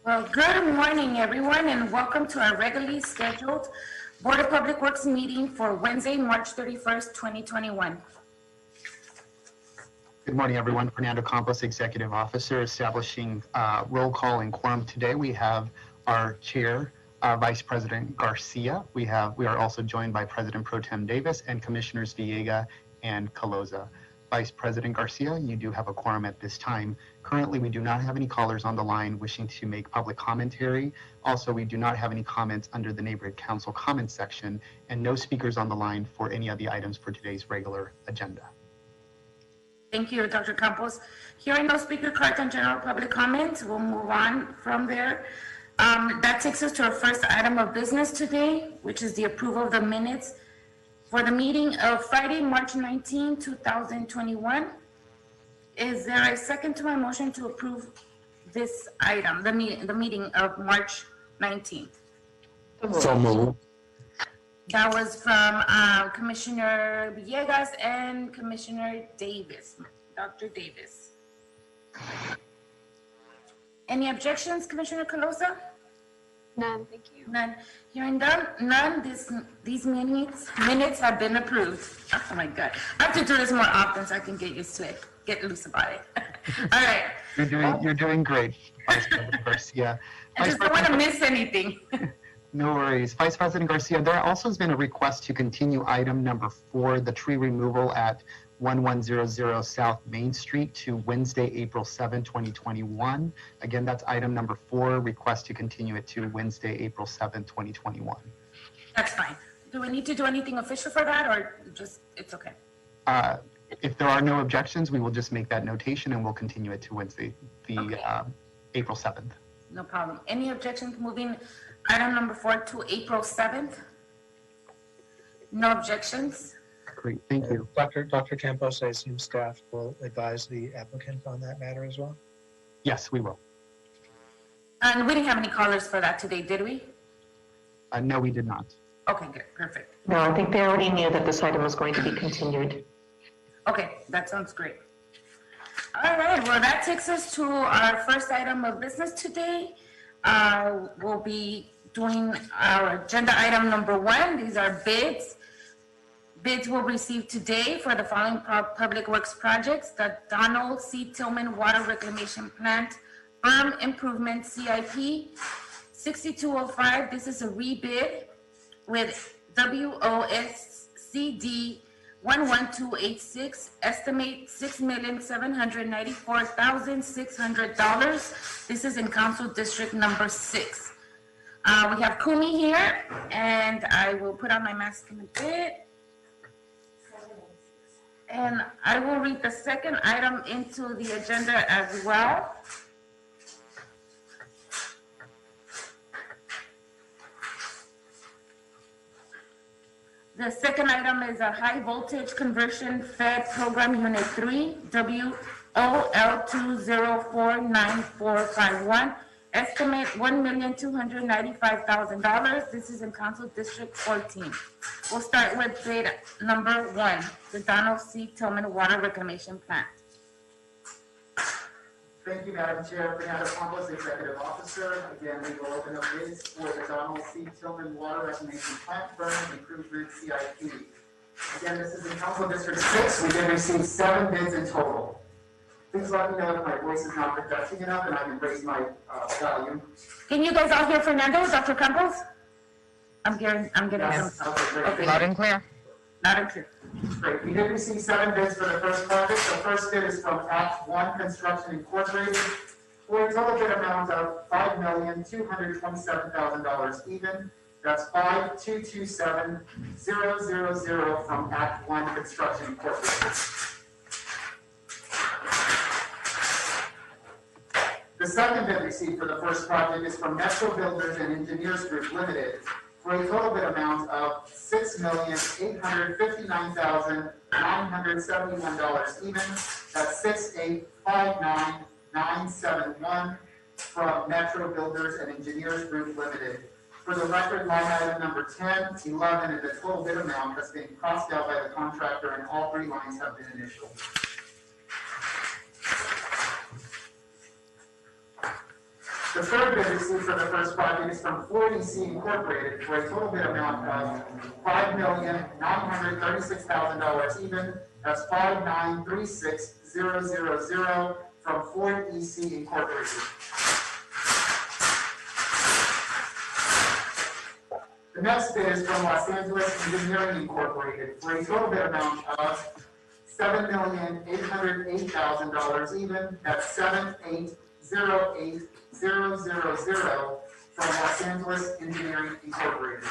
Well, good morning, everyone, and welcome to our regularly scheduled Board of Public Works meeting for Wednesday, March 31st, 2021. Good morning, everyone. Fernando Campos, Executive Officer, establishing roll call and quorum today. We have our Chair, Vice President Garcia. We are also joined by President Pro Tem Davis and Commissioners Villegas and Caloza. Vice President Garcia, you do have a quorum at this time. Currently, we do not have any callers on the line wishing to make public commentary. Also, we do not have any comments under the Neighborhood Council comments section, and no speakers on the line for any of the items for today's regular agenda. Thank you, Dr. Campos. Hearing no speaker cards and general public comments, we'll move on from there. That takes us to our first item of business today, which is the approval of the minutes for the meeting of Friday, March 19, 2021. Is there a second to my motion to approve this item, the meeting of March 19th? So moved. That was from Commissioner Villegas and Commissioner Davis, Dr. Davis. Any objections, Commissioner Caloza? None, thank you. None. Hearing none, these minutes have been approved. Oh my God. I have to do this more often so I can get used to it, get loose about it. All right. You're doing great, Vice President Garcia. I just don't want to miss anything. No worries. Vice President Garcia, there also has been a request to continue item number 4, the tree removal at 1100 South Main Street to Wednesday, April 7, 2021. Again, that's item number 4, request to continue it to Wednesday, April 7, 2021. That's fine. Do we need to do anything official for that or just, it's okay? If there are no objections, we will just make that notation and we'll continue it to Wednesday, April 7th. No problem. Any objections moving item number 4 to April 7th? No objections? Great, thank you. Dr. Campos, I assume staff will advise the applicant on that matter as well? Yes, we will. And we didn't have any callers for that today, did we? No, we did not. Okay, good, perfect. No, I think they already knew that this item was going to be continued. Okay, that sounds great. All right, well, that takes us to our first item of business today. We'll be doing our agenda item number 1. These are bids. Bids will receive today for the following public works projects: the Donald C. Tillman Water Reclamation Plant Berm Improvement CIP 6205. This is a rebid with WOSCD 11286, estimate $6,794,600. This is in Council District number 6. We have Kumi here, and I will put on my mask in a bit. And I will read the second item into the agenda as well. The second item is a high voltage conversion fed program unit 3, WOL2049451, estimate $1,295,000. This is in Council District 14. We'll start with bid number 1, the Donald C. Tillman Water Reclamation Plant. Thank you, Madam Chair. Fernando Campos, Executive Officer. Again, we will open up bids for the Donald C. Tillman Water Reclamation Plant Berm Improvement CIP. Again, this is in Council District 6. We did receive 7 bids in total. Please let me know if my voice is not projecting enough and I can raise my volume. Can you guys all hear Fernando, Dr. Campos? I'm getting Yes. some. Okay, great. Okay. Loud and clear. Loud and clear. Great. We did receive 7 bids for the first project. The first bid is from Act 1 Construction Incorporated for a total bid amount of $5,227,000 even. That's 5227000 from Act 1 Construction Incorporated. The second bid received for the first project is from Metro Builders and Engineers Group Limited for a total bid amount of $6,859,971 even. That's 6859971 from Metro Builders and Engineers Group Limited. For the record, line item number 10, 11, and the total bid amount has been crossed out by the contractor, and all 3 lines have been initialed. The third bid received for the first project is from 4EC Incorporated for a total bid amount of $5,936,000 even. That's 5936000 from 4EC Incorporated. The next bid is from Los Angeles Engineering Incorporated for a total bid amount of $7,808,000 even. That's 7808000 from Los Angeles Engineering Incorporated.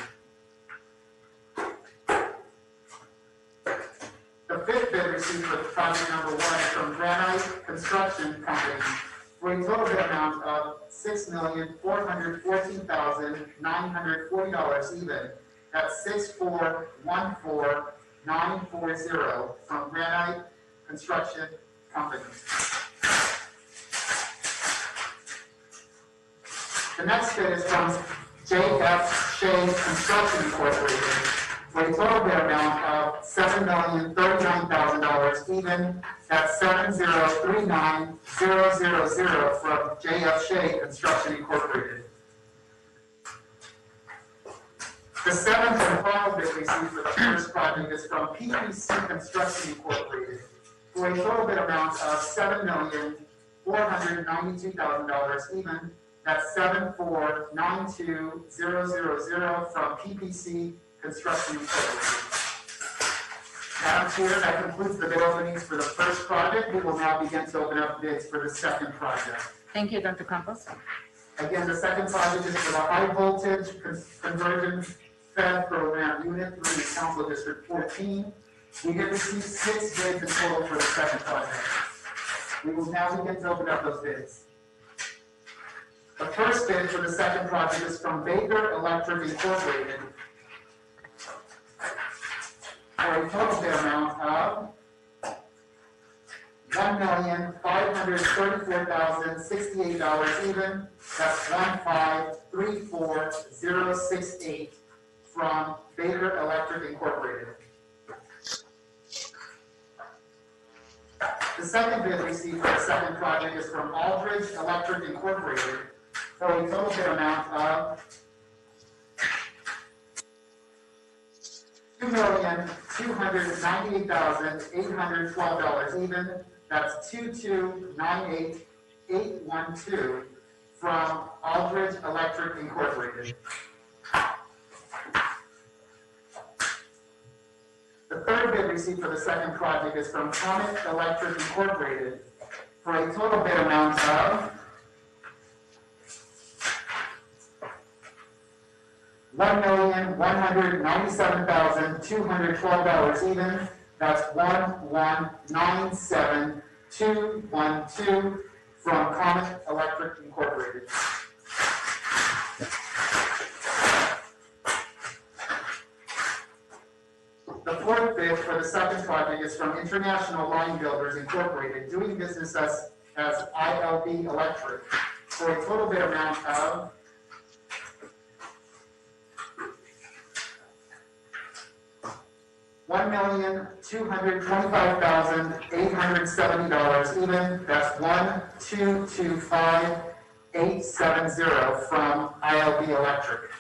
The fifth bid received for project number 1 is from Granite Construction Company for a total bid amount of $6,414,940 even. That's 6414940 from Granite Construction Company. The next bid is from J.F. Shea Construction Incorporated for a total bid amount of $7,039,000 even. That's 7039000 from J.F. Shea Construction Incorporated. The seventh and final bid received for the first project is from PPC Construction Incorporated for a total bid amount of $7,492,000 even. That's 7492000 from PPC Construction Incorporated. Madam Chair, that concludes the bid openings for the first project. We will now begin to open up bids for the second project. Thank you, Dr. Campos. Again, the second project is for the high voltage conversion fed program unit 3, Council District 14. We have received 6 bids in total for the second project. We will now begin to open up those bids. The first bid for the second project is from Baker Electric Incorporated for a total bid amount of $1,534,068 even. That's 1534068 from Baker Electric Incorporated. The second bid received for the second project is from Aldridge Electric Incorporated for a total bid amount of $2,298,812 even. That's 2298812 from Aldridge Electric Incorporated. The third bid received for the second project is from Comet Electric Incorporated for a total bid amount of $1,197,212 even. That's 1197212 from Comet Electric Incorporated. The fourth bid for the second project is from International Line Builders Incorporated, doing business as ILB Electric, for a total bid amount of $1,225,870 even. That's 1225870 from ILB Electric.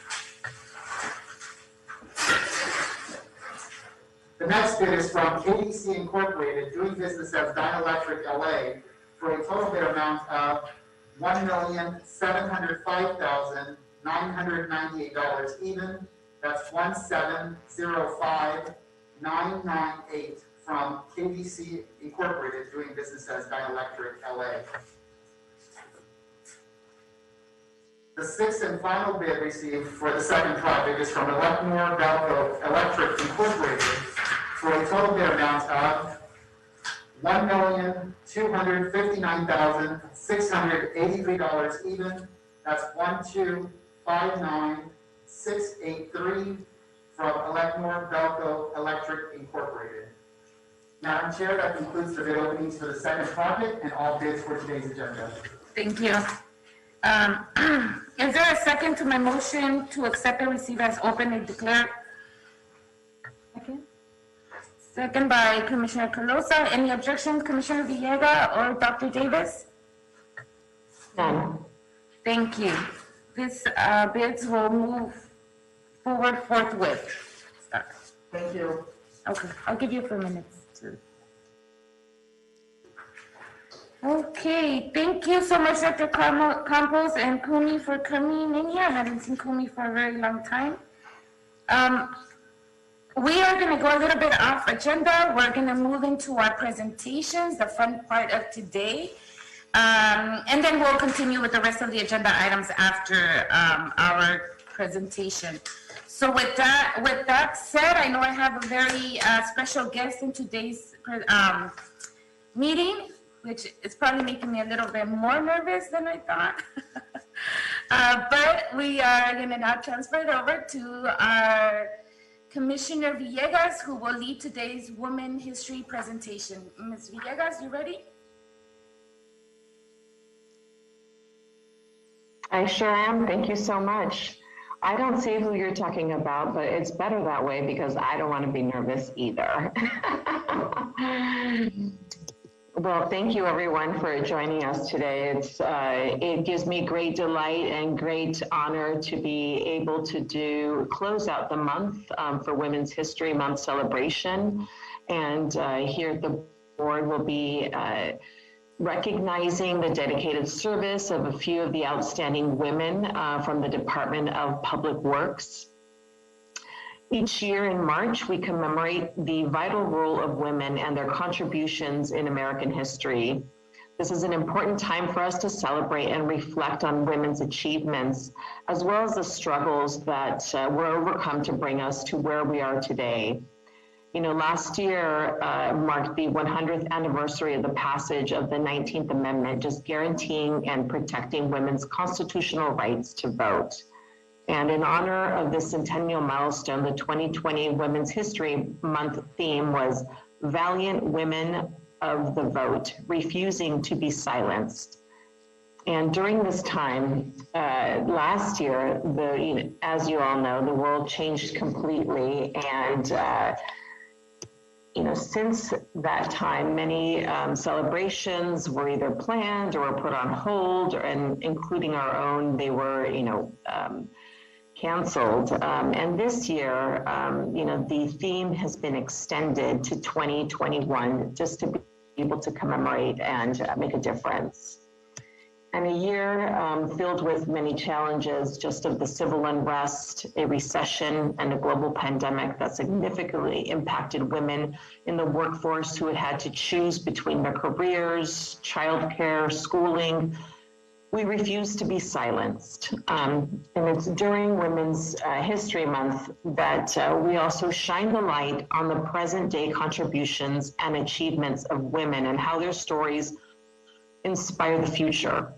The next bid is from KDC Incorporated, doing business as Dynelectric LA, for a total bid amount of $1,705,998 even. That's 1705998 from KDC Incorporated, doing business as Dynelectric LA. The sixth and final bid received for the second project is from Electmore Valco Electric Incorporated for a total bid amount of $1,259,683 even. That's 1259683 from Electmore Valco Electric Incorporated. Madam Chair, that concludes the bid openings for the second project and all bids for today's agenda. Thank you. Is there a second to my motion to accept and receive as open and declare? Second. Second by Commissioner Calosa. Any objections, Commissioner Villegas or Dr. Davis? None. Thank you. This bids will move forward forthwith. Thank you. Okay, I'll give you a few minutes to. Okay, thank you so much, Dr. Campos and Kumi, for coming in here. I haven't seen Kumi for a very long time. We are going to go a little bit off agenda. We're going to move into our presentations, the fun part of today. And then we'll continue with the rest of the agenda items after our presentation. So with that said, I know I have a very special guest in today's meeting, which is probably making me a little bit more nervous than I thought. But we are going to now transfer it over to our Commissioner Villegas, who will lead today's Women History presentation. Ms. Villegas, you ready? I sure am. Thank you so much. I don't see who you're talking about, but it's better that way because I don't want to be nervous either. Well, thank you everyone for joining us today. It gives me great delight and great honor to be able to close out the month for Women's History Month celebration. And here at the board will be recognizing the dedicated service of a few of the outstanding women from the Department of Public Works. Each year in March, we commemorate the vital role of women and their contributions in American history. This is an important time for us to celebrate and reflect on women's achievements, as well as the struggles that were overcome to bring us to where we are today. You know, last year marked the 100th anniversary of the passage of the 19th Amendment, just guaranteeing and protecting women's constitutional rights to vote. And in honor of this centennial milestone, the 2020 Women's History Month theme was Valiant Women of the Vote, Refusing to be Silenced. And during this time, last year, as you all know, the world changed completely. And since that time, many celebrations were either planned or put on hold, and including our own, they were, canceled. And this year, the theme has been extended to 2021 just to be able to commemorate and make a difference. And a year filled with many challenges, just of the civil unrest, a recession, and a global pandemic that significantly impacted women in the workforce who had to choose between their careers, childcare, schooling. We refuse to be silenced. And it's during Women's History Month that we also shine the light on the present day contributions and achievements of women and how their stories inspire the future.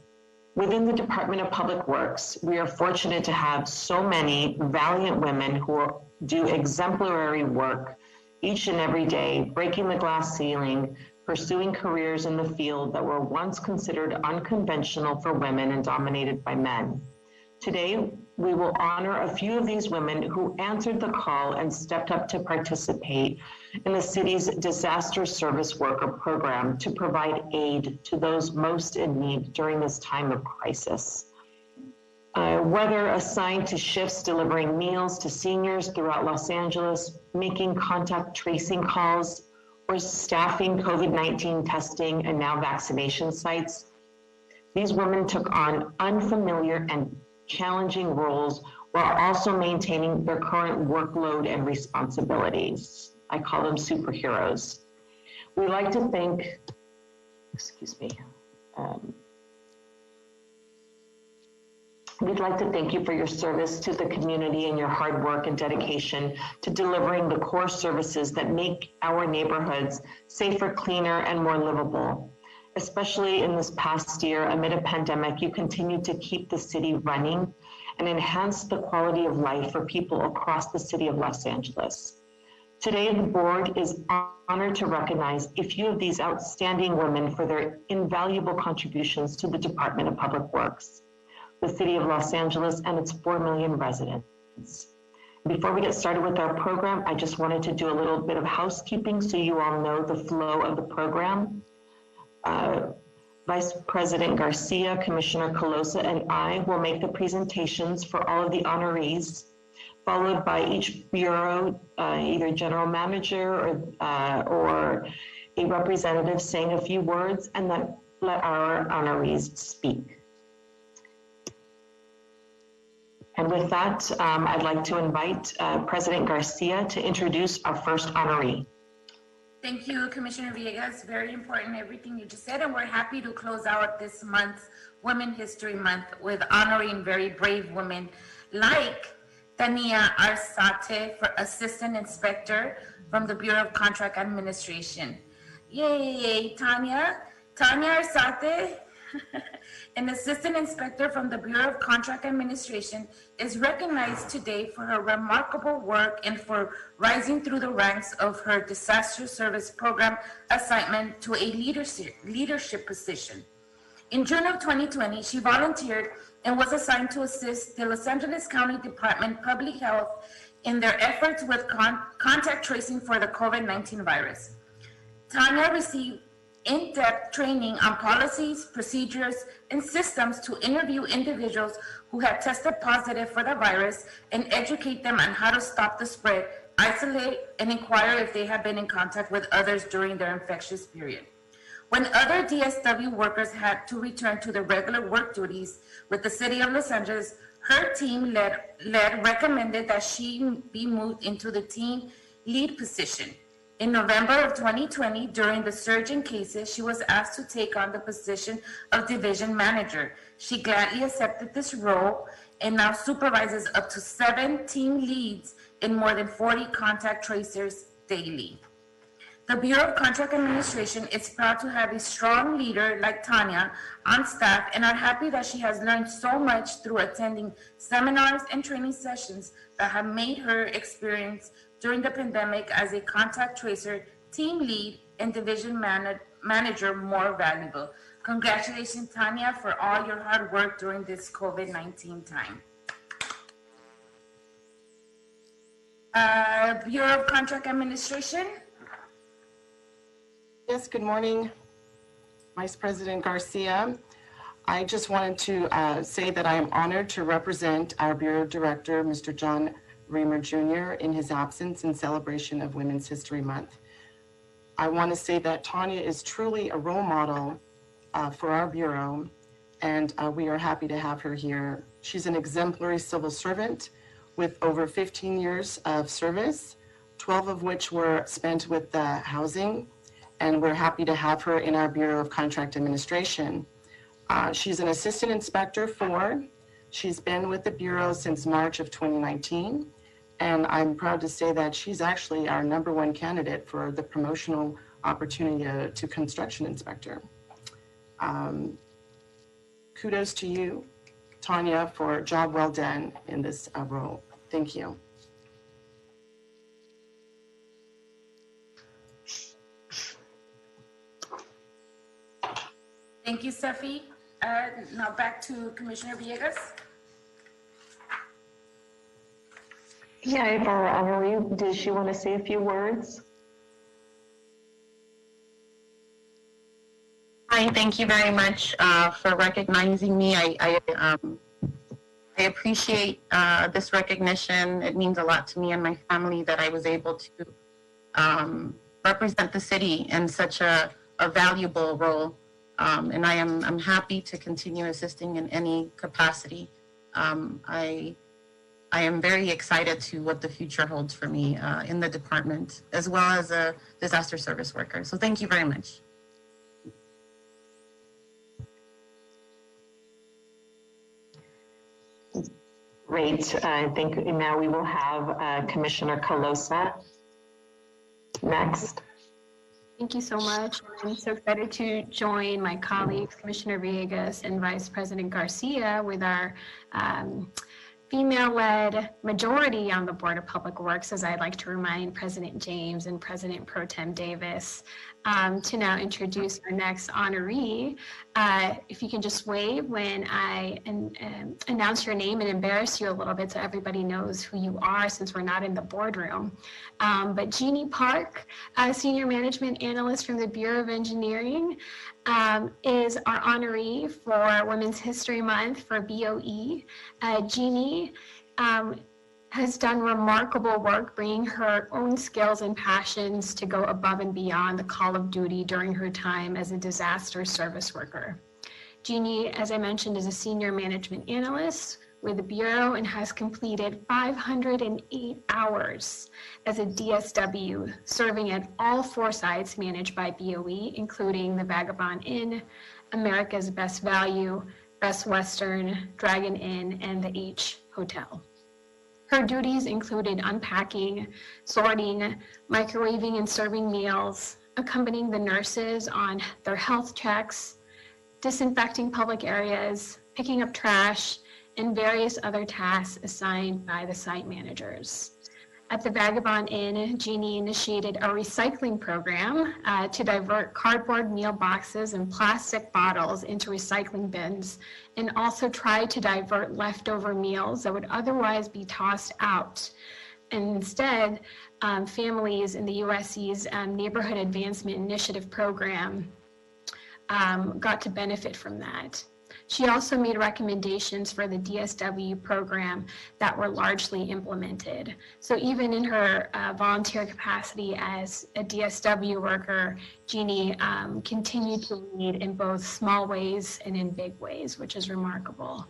Within the Department of Public Works, we are fortunate to have so many valiant women who do exemplary work each and every day, breaking the glass ceiling, pursuing careers in the field that were once considered unconventional for women and dominated by men. Today, we will honor a few of these women who answered the call and stepped up to participate in the city's Disaster Service Worker program to provide aid to those most in need during this time of crisis. Whether assigned to shifts delivering meals to seniors throughout Los Angeles, making contact tracing calls, or staffing COVID-19 testing and now vaccination sites, these women took on unfamiliar and challenging roles while also maintaining their current workload and responsibilities. I call them superheroes. We like to think, we'd like to thank you for your service to the community and your hard work and dedication to delivering the core services that make our neighborhoods safer, cleaner, and more livable. Especially in this past year, amid a pandemic, you continue to keep the city running and enhance the quality of life for people across the city of Los Angeles. Today, the board is honored to recognize a few of these outstanding women for their invaluable contributions to the Department of Public Works, the city of Los Angeles, and its 4 million residents. Before we get started with our program, I just wanted to do a little bit of housekeeping so you all know the flow of the program. Vice President Garcia, Commissioner Colosa, and I will make the presentations for all of the honorees, followed by each bureau, either general manager or a representative saying a few words, and then let our honorees speak. And with that, I'd like to invite President Garcia to introduce our first honoree. Thank you, Commissioner Villegas. Very important, everything you just said. And we're happy to close out this month's Women History Month with honoring very brave women like Tania Arsate, for Assistant Inspector from the Bureau of Contract Administration. Yay, Tania. Tania Arsate, an Assistant Inspector from the Bureau of Contract Administration, is recognized today for her remarkable work and for rising through the ranks of her disaster service program assignment to a leadership position. In June of 2020, she volunteered and was assigned to assist the Los Angeles County Department of Public Health in their efforts with contact tracing for the COVID-19 virus. Tania received in-depth training on policies, procedures, and systems to interview individuals who had tested positive for the virus and educate them on how to stop the spread, isolate, and inquire if they have been in contact with others during their infectious period. When other DSW workers had to return to their regular work duties with the City of Los Angeles, her team recommended that she be moved into the team lead position. In November of 2020, during the surge in cases, she was asked to take on the position of division manager. She gladly accepted this role and now supervises up to 7 team leads and more than 40 contact tracers daily. The Bureau of Contract Administration is proud to have a strong leader like Tania on staff and are happy that she has learned so much through attending seminars and training sessions that have made her experience during the pandemic as a contact tracer, team lead, and division manager more valuable. Congratulations, Tania, for all your hard work during this COVID-19 time. Bureau of Contract Administration. Yes, good morning, Vice President Garcia. I just wanted to say that I am honored to represent our Bureau Director, Mr. John Raymer Jr., in his absence in celebration of Women's History Month. I want to say that Tania is truly a role model for our Bureau, and we are happy to have her here. She's an exemplary civil servant with over 15 years of service, 12 of which were spent with the housing, and we're happy to have her in our Bureau of Contract Administration. She's an Assistant Inspector 4. She's been with the Bureau since March of 2019, and I'm proud to say that she's actually our #1 candidate for the promotional opportunity to Construction Inspector. Kudos to you, Tania, for a job well done in this role. Thank you. Thank you, Steffi. Now back to Commissioner Villegas. Yeah, if our honoree, does she want to say a few words? Hi, thank you very much for recognizing me. I appreciate this recognition. It means a lot to me and my family that I was able to represent the city in such a valuable role. And I'm happy to continue assisting in any capacity. I am very excited to what the future holds for me in the department, as well as a disaster service worker. So thank you very much. Great. I think now we will have Commissioner Colosa next. Thank you so much. I'm so excited to join my colleagues, Commissioner Villegas and Vice President Garcia, with our female-led majority on the Board of Public Works, as I'd like to remind President James and President Pro Tem Davis to now introduce our next honoree. If you can just wave when I announce your name and embarrass you a little bit so everybody knows who you are, since we're not in the boardroom. But Jeannie Park, Senior Management Analyst from the Bureau of Engineering. is our honoree for Women's History Month for BOE. Jeannie has done remarkable work bringing her own skills and passions to go above and beyond the call of duty during her time as a disaster service worker. Jeannie, as I mentioned, is a senior management analyst with the Bureau and has completed 508 hours as a DSW, serving at all 4 sites managed by BOE, including the Vagabond Inn, America's Best Value, Best Western, Dragon Inn, and the H Hotel. Her duties included unpacking, sorting, microwaving and serving meals, accompanying the nurses on their health checks, disinfecting public areas, picking up trash, and various other tasks assigned by the site managers. At the Vagabond Inn, Jeannie initiated a recycling program to divert cardboard meal boxes and plastic bottles into recycling bins, and also tried to divert leftover meals that would otherwise be tossed out. And instead, families in the USC's Neighborhood Advancement Initiative program got to benefit from that. She also made recommendations for the DSW program that were largely implemented. So even in her volunteer capacity as a DSW worker, Jeannie continued to lead in both small ways and in big ways, which is remarkable.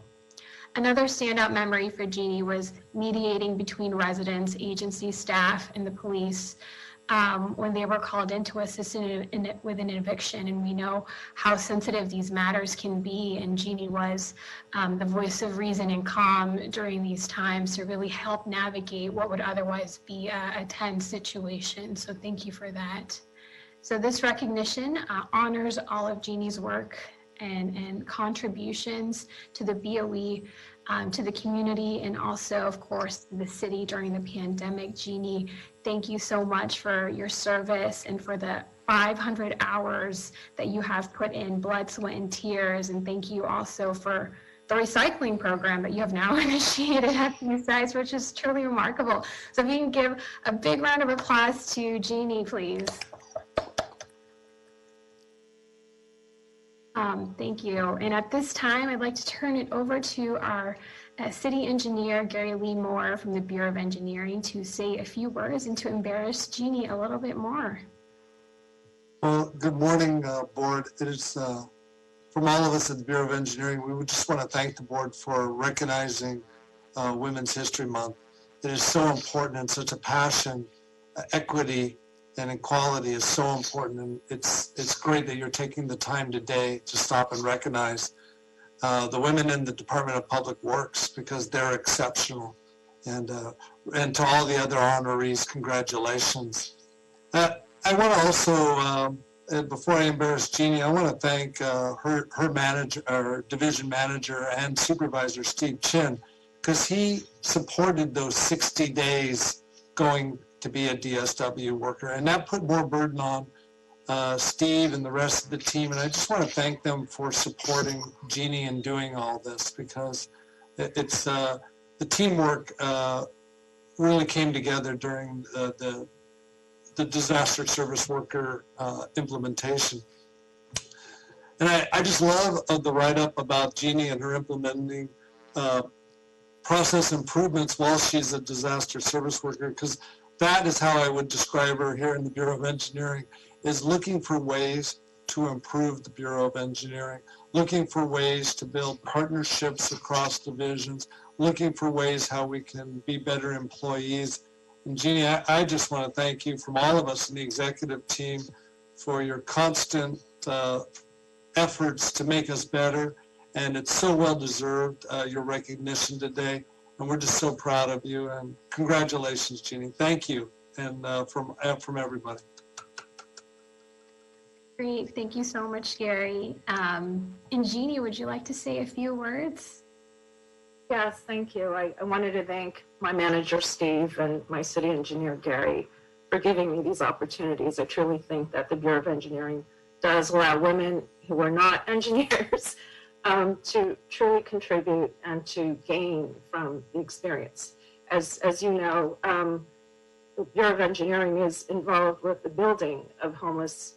Another standout memory for Jeannie was mediating between residents, agency staff, and the police when they were called in to assist with an eviction. And we know how sensitive these matters can be. And Jeannie was the voice of reason and calm during these times to really help navigate what would otherwise be a tense situation. So thank you for that. So this recognition honors all of Jeannie's work and contributions to the BOE, to the community, and also, of course, the city during the pandemic. Jeannie, thank you so much for your service and for the 500 hours that you have put in blood, sweat, and tears. And thank you also for the recycling program that you have now initiated at these sites, which is truly remarkable. So if you can give a big round of applause to Jeannie, please. Thank you. And at this time, I'd like to turn it over to our city engineer, Gary Lee Moore from the Bureau of Engineering, to say a few words and to embarrass Jeannie a little bit more. Well, good morning, board. It is from all of us at the Bureau of Engineering, we would just want to thank the board for recognizing Women's History Month. It is so important and such a passion. Equity and equality is so important, and it's great that you're taking the time today to stop and recognize the women in the Department of Public Works, because they're exceptional. And to all the other honorees, congratulations. I want to also, before I embarrass Jeannie, I want to thank her manager, or division manager and supervisor, Steve Chin, because he supported those 60 days going to be a DSW worker. And that put more burden on Steve and the rest of the team. And I just want to thank them for supporting Jeannie and doing all this, because it's the teamwork really came together during the disaster service worker implementation. And I just love the write-up about Jeannie and her implementing process improvements while she's a disaster service worker, because that is how I would describe her here in the Bureau of Engineering, is looking for ways to improve the Bureau of Engineering, looking for ways to build partnerships across divisions, looking for ways how we can be better employees. And Jeannie, I just want to thank you from all of us in the executive team for your constant efforts to make us better. And it's so well deserved, your recognition today. And we're just so proud of you. And congratulations, Jeannie. Thank you. And from everybody. Great. Thank you so much, Gary. And Jeannie, would you like to say a few words? Yes, thank you. I wanted to thank my manager, Steve, and my city engineer, Gary, for giving me these opportunities. I truly think that the Bureau of Engineering does allow women who are not engineers to truly contribute and to gain from the experience. As you know, the Bureau of Engineering is involved with the building of homeless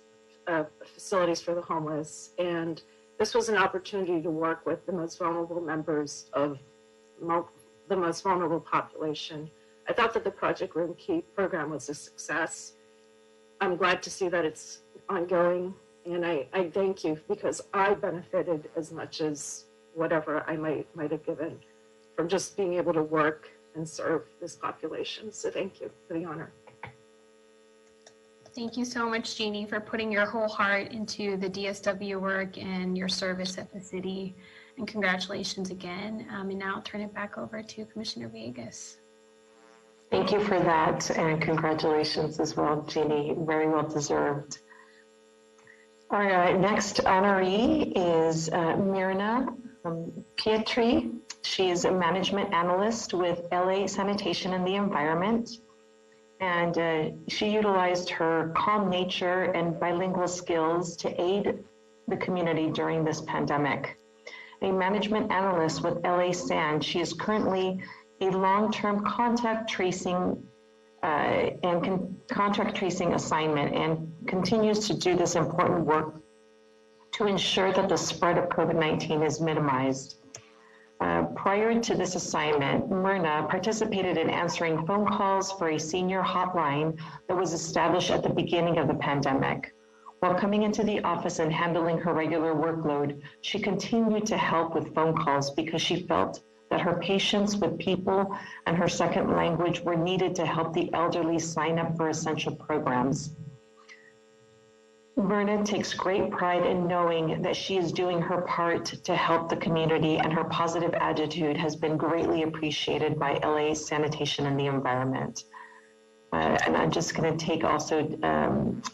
facilities for the homeless. And this was an opportunity to work with the most vulnerable members of the most vulnerable population. I thought that the Project Room Key program was a success. I'm glad to see that it's ongoing, and I thank you because I benefited as much as whatever I might have given from just being able to work and serve this population. So thank you for the honor. Thank you so much, Jeannie, for putting your whole heart into the DSW work and your service at the city. And congratulations again. And now I'll turn it back over to Commissioner Villegas. Thank you for that, and congratulations as well, Jeannie. Very well deserved. Our next honoree is Myrna Pietri. She is a management analyst with LA Sanitation and the Environment. And she utilized her calm nature and bilingual skills to aid the community during this pandemic. A management analyst with LA San, she is currently a long-term contact tracing assignment and continues to do this important work to ensure that the spread of COVID-19 is minimized. Prior to this assignment, Myrna participated in answering phone calls for a senior hotline that was established at the beginning of the pandemic. While coming into the office and handling her regular workload, she continued to help with phone calls because she felt that her patience with people and her second language were needed to help the elderly sign up for essential programs. Myrna takes great pride in knowing that she is doing her part to help the community, and her positive attitude has been greatly appreciated by LA Sanitation and the Environment. And I'm just going to take also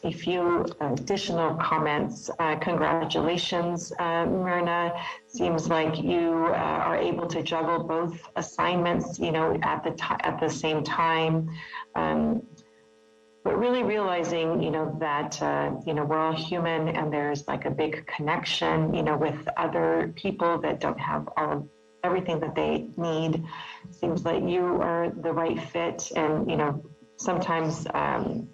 a few additional comments. Congratulations, Myrna. Seems like you are able to juggle both assignments, at the same time. But really realizing, that, we're all human and there's like a big connection, with other people that don't have everything that they need. Seems like you are the right fit, and, sometimes,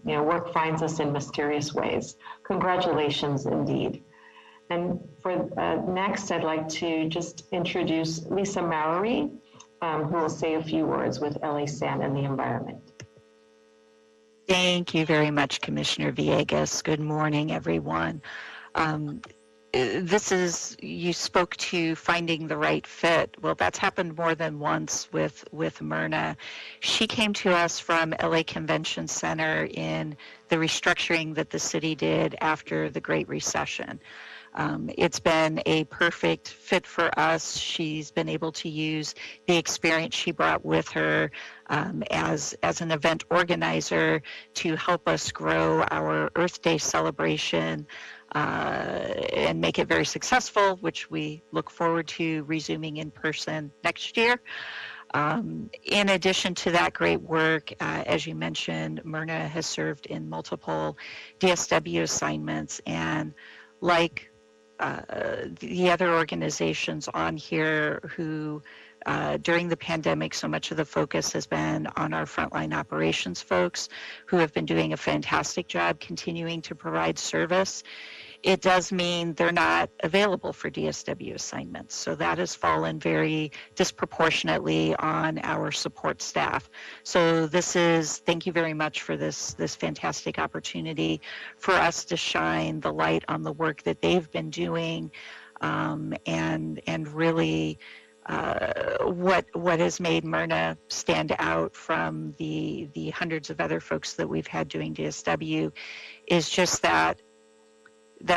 work finds us in mysterious ways. Congratulations indeed. And for next, I'd like to just introduce Lisa Mowry, who will say a few words with LA San and the Environment. Thank you very much, Commissioner Villegas. Good morning, everyone. You spoke to finding the right fit. Well, that's happened more than once with Myrna. She came to us from LA Convention Center in the restructuring that the city did after the Great Recession. It's been a perfect fit for us. She's been able to use the experience she brought with her as an event organizer to help us grow our Earth Day celebration and make it very successful, which we look forward to resuming in person next year. In addition to that great work, as you mentioned, Myrna has served in multiple DSW assignments, and like the other organizations on here who during the pandemic, so much of the focus has been on our frontline operations folks who have been doing a fantastic job continuing to provide service. It does mean they're not available for DSW assignments. So that has fallen very disproportionately on our support staff. So thank you very much for this fantastic opportunity for us to shine the light on the work that they've been doing, and really what has made Myrna stand out from the hundreds of other folks that we've had doing DSW is just that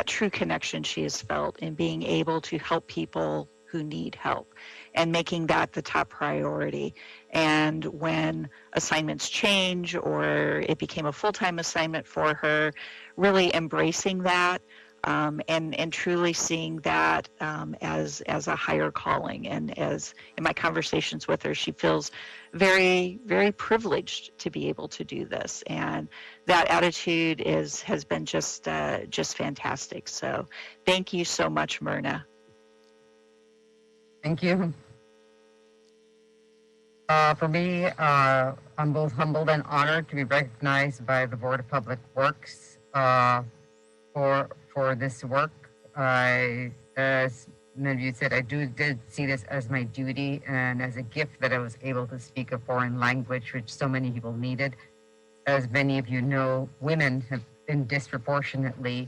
true connection she has felt in being able to help people who need help and making that the top priority. And when assignments change or it became a full-time assignment for her, really embracing that and truly seeing that as a higher calling. And as in my conversations with her, she feels very, very privileged to be able to do this. And that attitude has been just fantastic. So thank you so much, Myrna. Thank you. For me, I'm both humbled and honored to be recognized by the Board of Public Works for for this work. As many of you said, I did see this as my duty and as a gift that I was able to speak a foreign language, which so many people needed. As many of you know, women have been disproportionately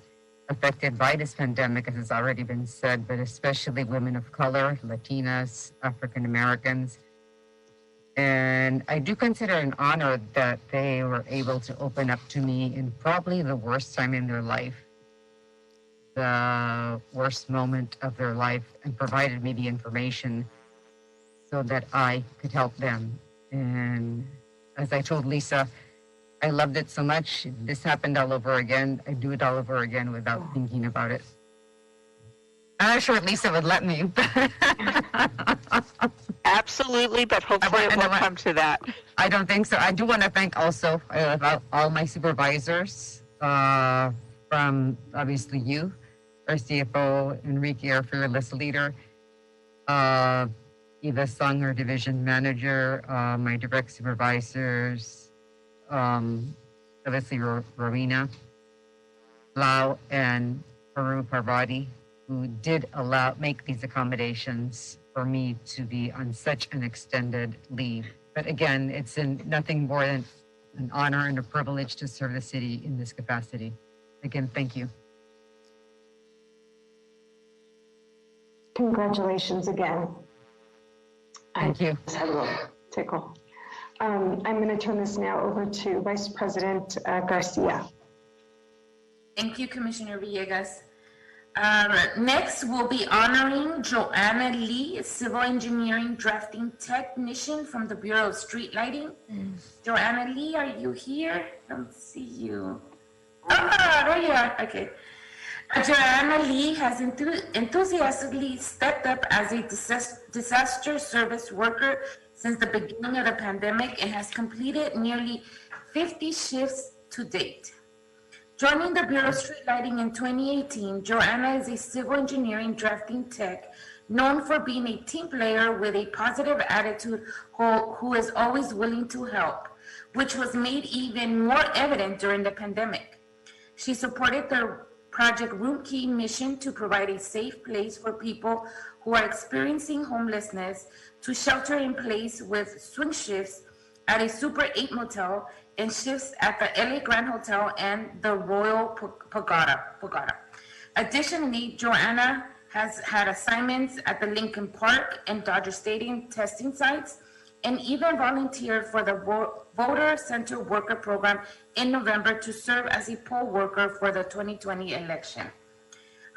affected by this pandemic, as has already been said, but especially women of color, Latinas, African Americans. And I do consider it an honor that they were able to open up to me in probably the worst time in their life, the worst moment of their life, and provided me the information so that I could help them. And as I told Lisa, I loved it so much. If this happened all over again, I'd do it all over again without thinking about it. I'm not sure if Lisa would let me. Absolutely, but hopefully it won't come to that. I don't think so. I do want to thank also all my supervisors, from obviously you, our CFO, Enrique, our fearless leader, Eva Sung, our division manager, my direct supervisors, obviously Rowena, Lau, and Peru Parvati, who did make these accommodations for me to be on such an extended leave. But again, it's nothing more than an honor and a privilege to serve the city in this capacity. Again, thank you. Congratulations again. Thank you. I will tickle. I'm going to turn this now over to Vice President Garcia. Thank you, Commissioner Villegas. Next, we'll be honoring Joanna Lee, Civil Engineering Drafting Technician from the Bureau of Street Lighting. Joanna Lee, are you here? I don't see you. Oh, there you are. Okay. Joanna Lee has enthusiastically stepped up as a disaster service worker since the beginning of the pandemic and has completed nearly 50 shifts to date. Joining the Bureau of Street Lighting in 2018, Joanna is a civil engineering drafting tech known for being a team player with a positive attitude who is always willing to help, which was made even more evident during the pandemic. She supported the Project Room Key mission to provide a safe place for people who are experiencing homelessness to shelter in place with swing shifts at a Super 8 motel and shifts at the LA Grand Hotel and the Royal Pagoda. Additionally, Joanna has had assignments at the Lincoln Park and Dodger Stadium testing sites and even volunteered for the Voter Center Worker Program in November to serve as a poll worker for the 2020 election.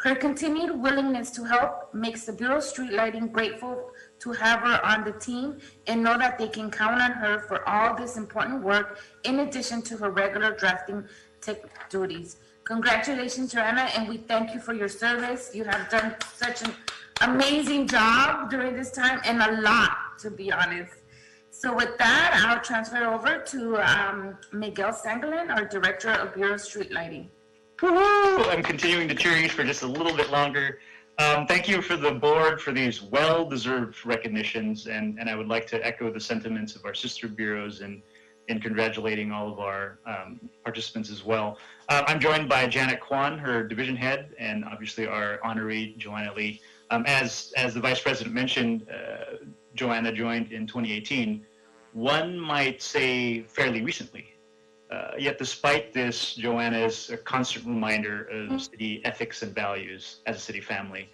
Her continued willingness to help makes the Bureau of Street Lighting grateful to have her on the team and know that they can count on her for all this important work in addition to her regular drafting tech duties. Congratulations, Joanna, and we thank you for your service. You have done such an amazing job during this time and a lot, to be honest. So with that, I'll transfer over to Miguel Sangalin, our Director of Bureau of Street Lighting. Woo-hoo! I'm continuing to cheer you for just a little bit longer. Thank you for the board for these well-deserved recognitions, and I would like to echo the sentiments of our sister bureaus in congratulating all of our participants as well. I'm joined by Janet Kwan, her division head, and obviously our honoree, Joanna Lee. As the Vice President mentioned, Joanna joined in 2018. One might say fairly recently. Yet despite this, Joanna is a constant reminder of city ethics and values as a city family.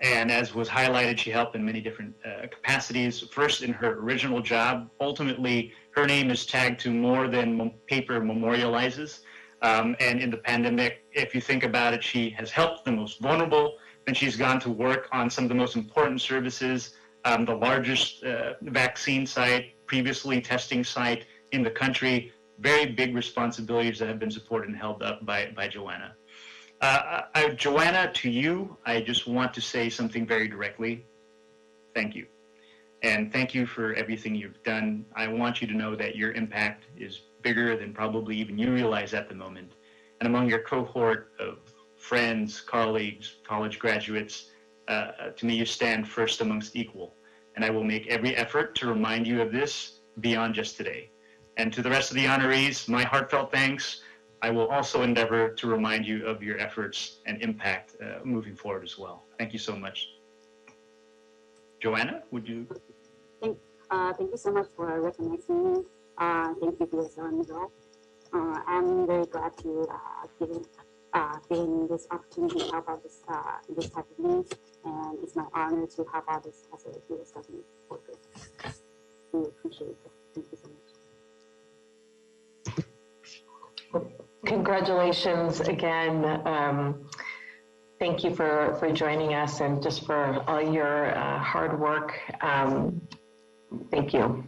And as was highlighted, she helped in many different capacities. First in her original job, ultimately her name is tagged to more than paper memorializes. And in the pandemic, if you think about it, she has helped the most vulnerable, and she's gone to work on some of the most important services, the largest vaccine site, previously testing site in the country. Very big responsibilities that have been supported and held up by Joanna. Joanna, to you, I just want to say something very directly. Thank you. And thank you for everything you've done. I want you to know that your impact is bigger than probably even you realize at the moment. And among your cohort of friends, colleagues, college graduates, to me, you stand first amongst equal. And I will make every effort to remind you of this beyond just today. And to the rest of the honorees, my heartfelt thanks. I will also endeavor to remind you of your efforts and impact moving forward as well. Thank you so much. Joanna, would you? Thank you so much for recognizing me. Thank you, DSL as well. I'm very glad to given this opportunity to help out this type of needs, and it's my honor to help out this as a DSW worker. We appreciate it. Thank you so much. Congratulations again. Thank you for joining us and just for all your hard work. Thank you.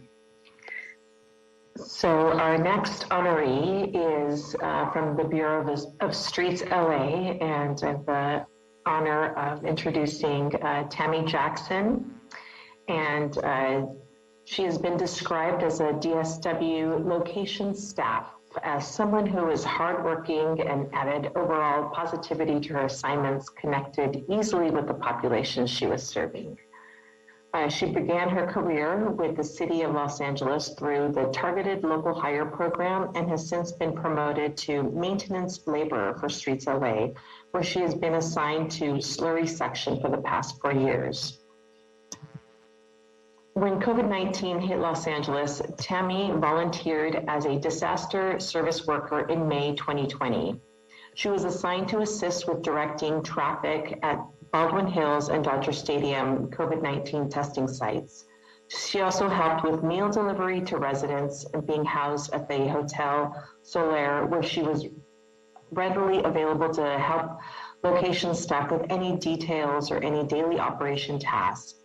So our next honoree is from the Bureau of Streets LA, and I have the honor of introducing Tammy Jackson. And she has been described as a DSW location staff, as someone who is hardworking and added overall positivity to her assignments, connected easily with the population she was serving. She began her career with the City of Los Angeles through the Targeted Local Hire Program and has since been promoted to maintenance laborer for Streets LA, where she has been assigned to slurry section for the past 4 years. When COVID-19 hit Los Angeles, Tammy volunteered as a disaster service worker in May 2020. She was assigned to assist with directing traffic at Baldwin Hills and Dodger Stadium COVID-19 testing sites. She also helped with meal delivery to residents and being housed at the Hotel Solaire, where she was readily available to help location staff with any details or any daily operation tasks.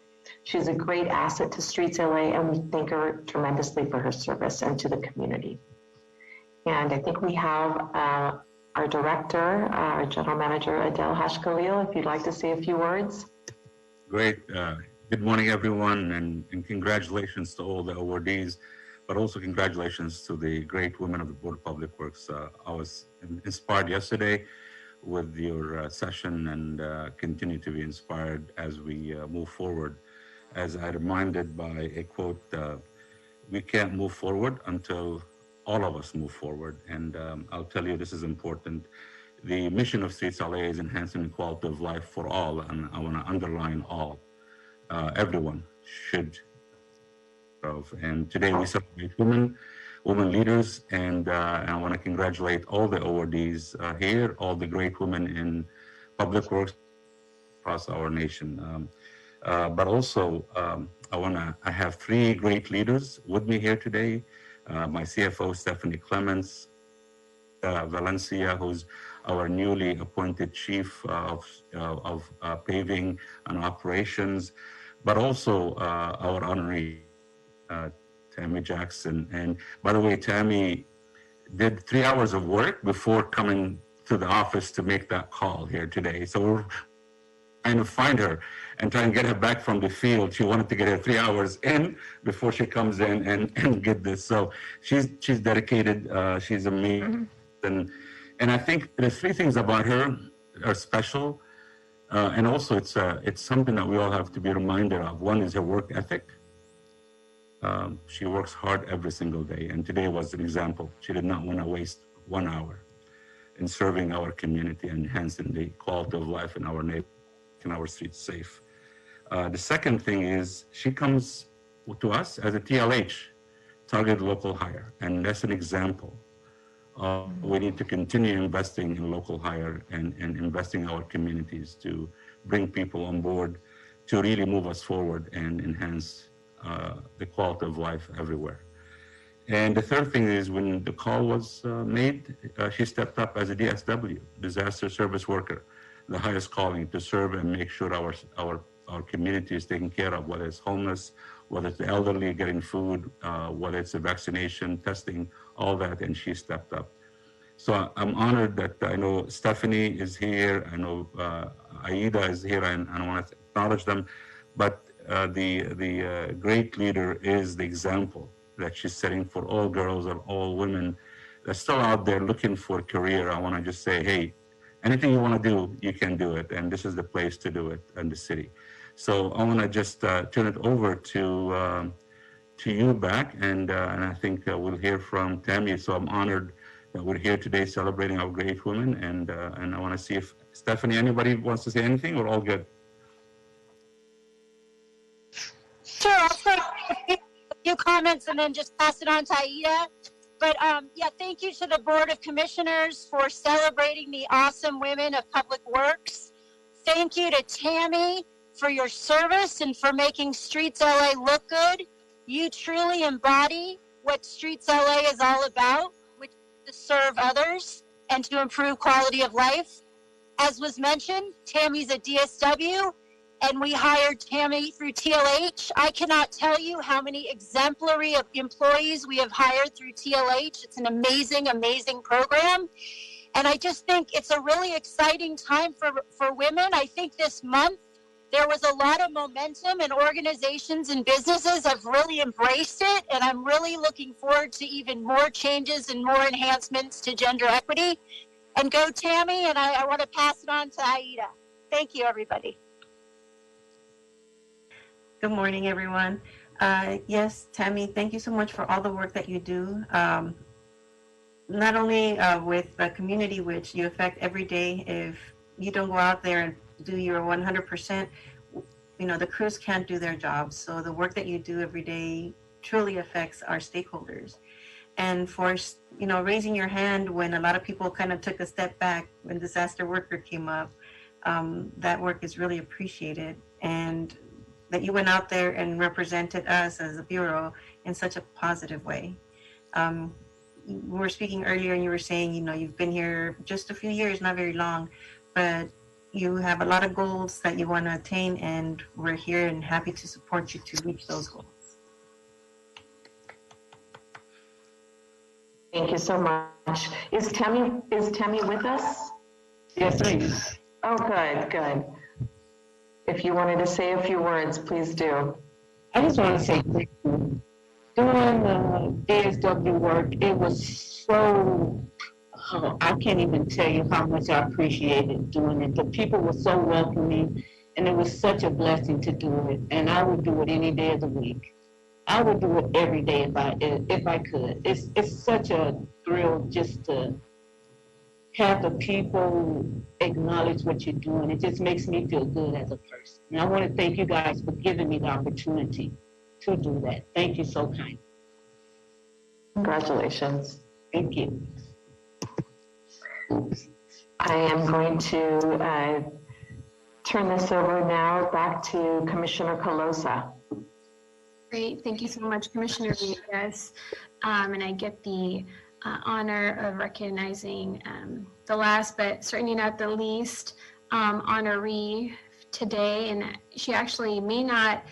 She's a great asset to Streets LA, and we thank her tremendously for her service and to the community. And I think we have our director, our general manager, Adele Hashkhalil, if you'd like to say a few words. Great. Good morning, everyone, and congratulations to all the awardees, but also congratulations to the great women of the Board of Public Works. I was inspired yesterday with your session and continue to be inspired as we move forward. As I reminded by a quote, we can't move forward until all of us move forward. And I'll tell you, this is important. The mission of Streets LA is enhancing the quality of life for all, and I want to underline all. Everyone should. And today we celebrate women leaders, and I want to congratulate all the awardees here, all the great women in public works across our nation. But also, I have 3 great leaders with me here today. My CFO, Stephanie Clements, Valencia, who's our newly appointed Chief of Paving and Operations, but also our honoree, Tammy Jackson. And by the way, Tammy did 3 hours of work before coming to the office to make that call here today. So we're trying to find her and try and get her back from the field. She wanted to get her 3 hours in before she comes in and get this. So she's dedicated. She's amazing. And I think there's 3 things about her are special. And also it's something that we all have to be reminded of. One is her work ethic. She works hard every single day. And today was an example. She did not want to waste 1 hour in serving our community and enhancing the quality of life in our neighborhood, in our streets safe. The second thing is she comes to us as a TLH, Targeted Local Hire, and that's an example. We need to continue investing in local hire and investing in our communities to bring people on board to really move us forward and enhance the quality of life everywhere. And the third thing is when the call was made, she stepped up as a DSW, disaster service worker, the highest calling to serve and make sure our community is taken care of, whether it's homeless, whether it's the elderly getting food, whether it's a vaccination, testing, all that, and she stepped up. So I'm honored that I know Stephanie is here, I know Aida is here, and I want to acknowledge them, but the great leader is the example that she's setting for all girls and all women that's still out there looking for a career. I want to just say, hey, anything you want to do, you can do it, and this is the place to do it in the city. So I want to just turn it over to you back, and I think we'll hear from Tammy. So I'm honored that we're here today celebrating our great women. And I want to see if Stephanie, anybody wants to say anything, or all good? Sure, I'll say a few comments and then just pass it on to Aida. But yeah, thank you to the Board of Commissioners for celebrating the awesome women of Public Works. Thank you to Tammy for your service and for making Streets LA look good. You truly embody what Streets LA is all about, which is to serve others and to improve quality of life. As was mentioned, Tammy's a DSW, and we hired Tammy through TLH. I cannot tell you how many exemplary employees we have hired through TLH. It's an amazing, amazing program. And I just think it's a really exciting time for women. I think this month there was a lot of momentum, and organizations and businesses have really embraced it. And I'm really looking forward to even more changes and more enhancements to gender equity. And go Tammy, and I want to pass it on to Aida. Thank you, everybody. Good morning, everyone. Yes, Tammy, thank you so much for all the work that you do. Not only with the community, which you affect every day. If you don't go out there and do your 100%, the crews can't do their jobs. So the work that you do every day truly affects our stakeholders. And for, raising your hand when a lot of people kind of took a step back when disaster worker came up, that work is really appreciated. And that you went out there and represented us as a bureau in such a positive way. We were speaking earlier and you were saying, you've been here just a few years, not very long, but you have a lot of goals that you want to attain, and we're here and happy to support you to reach those goals. Thank you so much. Is Tammy with us? Yes, please. Oh, good. If you wanted to say a few words, please do. I just want to say thank you. Doing the DSW work, it was so, I can't even tell you how much I appreciated doing it. The people were so welcoming, and it was such a blessing to do it. And I would do it any day of the week. I would do it every day if I could. It's such a thrill just to have the people acknowledge what you're doing. It just makes me feel good as a person. And I want to thank you guys for giving me the opportunity to do that. Thank you so kind. Congratulations. Thank you. I am going to turn this over now back to Commissioner Colosa. Great, thank you so much, Commissioner Villegas. And I get the honor of recognizing the last, but certainly not the least, honoree today. And she actually may not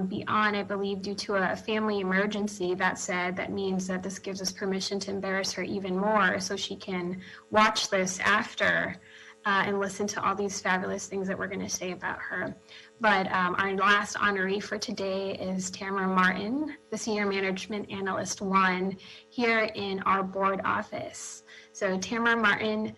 be on, I believe, due to a family emergency. That said, that means that this gives us permission to embarrass her even more so she can watch this after and listen to all these fabulous things that we're going to say about her. But our last honoree for today is Tamara Martin, the Senior Management Analyst 1 here in our board office. So Tamara Martin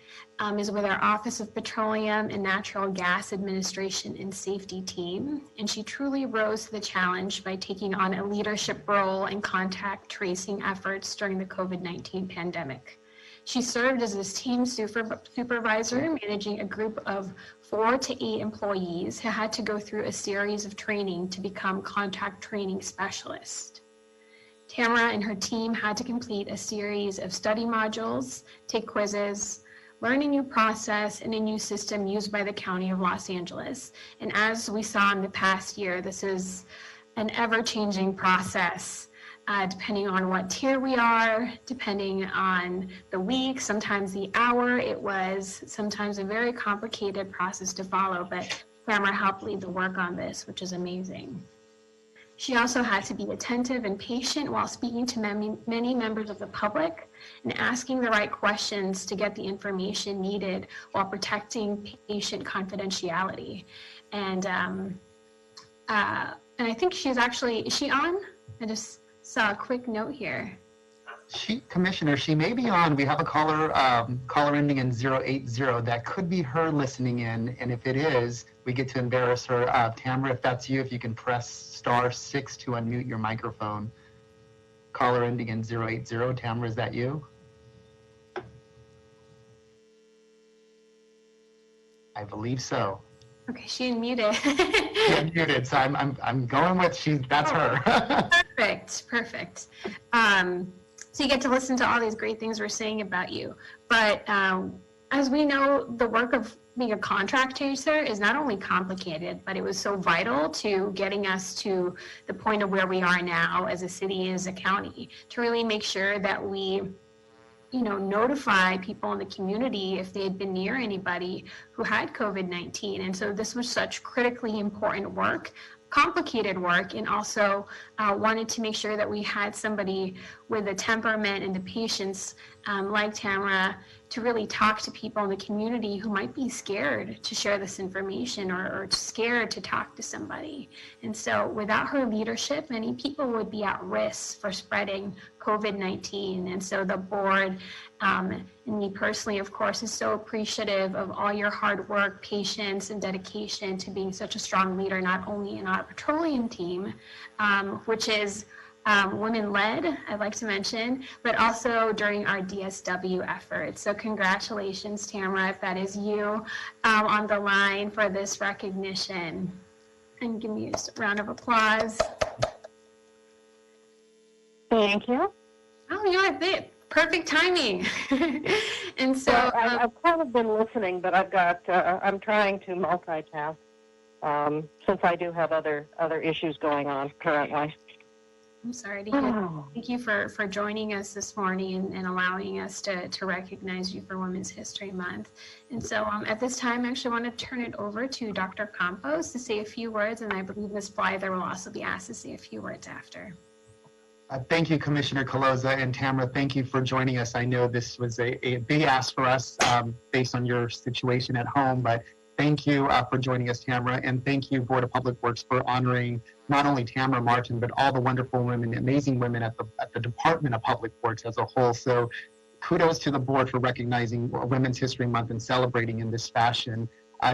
is with our Office of Petroleum and Natural Gas Administration and Safety team, and she truly rose to the challenge by taking on a leadership role in contact tracing efforts during the COVID-19 pandemic. She served as a team supervisor, managing a group of 4 to 8 employees who had to go through a series of training to become contact training specialists. Tamara and her team had to complete a series of study modules, take quizzes, learn a new process and a new system used by the County of Los Angeles. And as we saw in the past year, this is an ever-changing process. Depending on what tier we are, depending on the week, sometimes the hour, it was sometimes a very complicated process to follow, but Tamara helped lead the work on this, which is amazing. She also had to be attentive and patient while speaking to many members of the public and asking the right questions to get the information needed while protecting patient confidentiality. And I think she's actually, is she on? I just saw a quick note here. Commissioner, she may be on. We have a caller ending in 080. That could be her listening in. And if it is, we get to embarrass her. Tamara, if that's you, if you can press *6 to unmute your microphone. Caller ending in 080. Tamara, is that you? I believe so. Okay, she unmuted. She unmuted, so I'm going with that's her. Perfect. So you get to listen to all these great things we're saying about you. But as we know, the work of being a contract chaser is not only complicated, but it was so vital to getting us to the point of where we are now as a city and as a county, to really make sure that we notify people in the community if they had been near anybody who had COVID-19. And so this was such critically important work, complicated work, and also wanted to make sure that we had somebody with the temperament and the patience like Tamara to really talk to people in the community who might be scared to share this information or scared to talk to somebody. And so without her leadership, many people would be at risk for spreading COVID-19. And so the board, and me personally, of course, is so appreciative of all your hard work, patience, and dedication to being such a strong leader, not only in our petroleum team, which is women-led, I'd like to mention, but also during our DSW efforts. So congratulations, Tamara, if that is you on the line for this recognition. And give me a round of applause. Thank you. Oh, you're at it. Perfect timing. And so I've kind of been listening, but I'm trying to multitask since I do have other issues going on currently. I'm sorry to hear. Thank you for joining us this morning and allowing us to recognize you for Women's History Month. And so at this time, I actually want to turn it over to Dr. Campos to say a few words, and I believe Ms. Blyther will also be asked to say a few words after. Thank you, Commissioner Caloza and Tamara. Thank you for joining us. I know this was a big ask for us based on your situation at home, but thank you for joining us, Tamara, and thank you, Board of Public Works, for honoring not only Tamara Martin, but all the wonderful women, amazing women at the Department of Public Works as a whole. So kudos to the board for recognizing Women's History Month and celebrating in this fashion.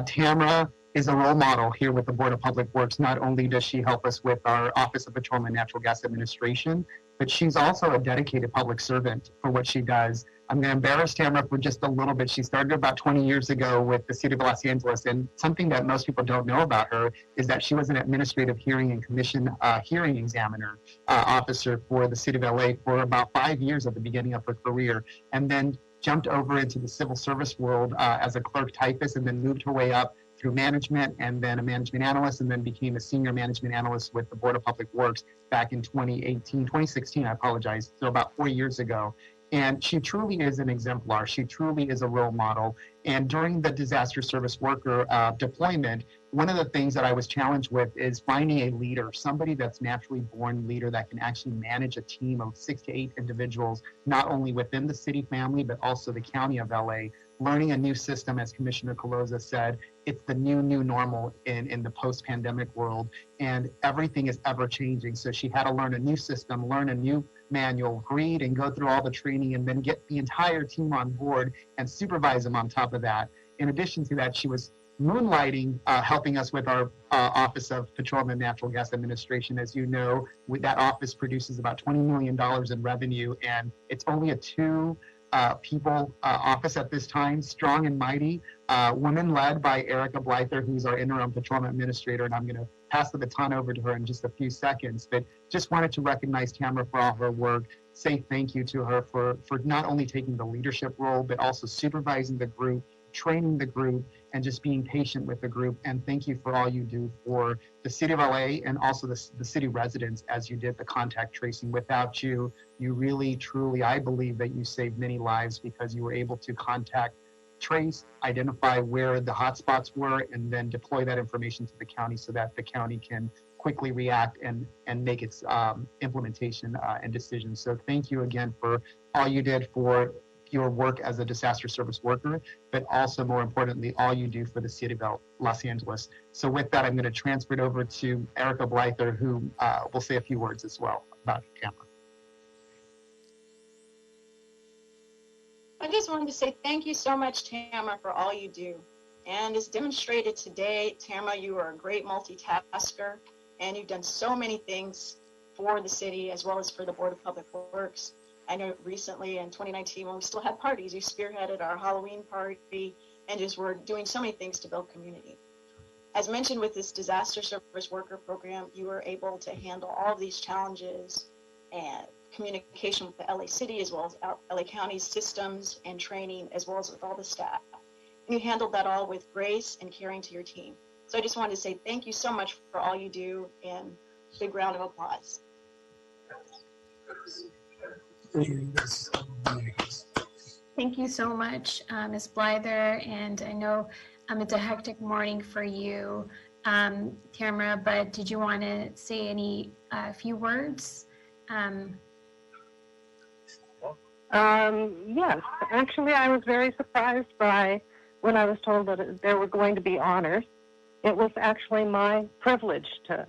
Tamara is a role model here with the Board of Public Works. Not only does she help us with our Office of Petroleum and Natural Gas Administration, but she's also a dedicated public servant for what she does. I'm going to embarrass Tamara for just a little bit. She started about 20 years ago with the City of Los Angeles, and something that most people don't know about her is that she was an administrative hearing and commission hearing examiner officer for the City of LA for about 5 years at the beginning of her career, and then jumped over into the civil service world as a clerk typist, and then moved her way up through management, and then a management analyst, and then became a senior management analyst with the Board of Public Works back in 2016, I apologize, so about 4 years ago. And she truly is an exemplar. She truly is a role model. And during the disaster service worker deployment, one of the things that I was challenged with is finding a leader, somebody that's naturally born leader that can actually manage a team of 6 to 8 individuals, not only within the city family, but also the county of LA, learning a new system, as Commissioner Caloza said. It's the new normal in the post-pandemic world, and everything is ever changing. So she had to learn a new system, learn a new manual, read and go through all the training, and then get the entire team on board and supervise them on top of that. In addition to that, she was moonlighting, helping us with our Office of Petroleum and Natural Gas Administration. As you know, that office produces about $20 million in revenue, and it's only a 2 people office at this time, strong and mighty, women led by Erica Blyther, who's our interim petroleum administrator, and I'm going to pass the baton over to her in just a few seconds. But just wanted to recognize Tamara for all her work, say thank you to her for not only taking the leadership role, but also supervising the group, training the group, and just being patient with the group. And thank you for all you do for the City of LA and also the city residents as you did the contact tracing. Without you, you really, truly, I believe that you saved many lives because you were able to contact, trace, identify where the hotspots were, and then deploy that information to the county so that the county can quickly react and make its implementation and decisions. So thank you again for all you did for your work as a disaster service worker, but also more importantly, all you do for the City of Los Angeles. So with that, I'm going to transfer it over to Erica Blyther, who will say a few words as well about Tamara. I just wanted to say thank you so much, Tamara, for all you do. And as demonstrated today, Tamara, you are a great multitasker, and you've done so many things for the city as well as for the Board of Public Works. I know recently in 2019, when we still had parties, you spearheaded our Halloween party, and just were doing so many things to build community. As mentioned with this disaster service worker program, you were able to handle all of these challenges and communication with the LA City as well as LA County's systems and training, as well as with all the staff. And you handled that all with grace and caring to your team. So I just wanted to say thank you so much for all you do, and big round of applause. Thank you so much, Ms. Blyther, and I know it's a hectic morning for you, Tamara, but did you want to say any few words? Yes, actually, I was very surprised by when I was told that there were going to be honors. It was actually my privilege to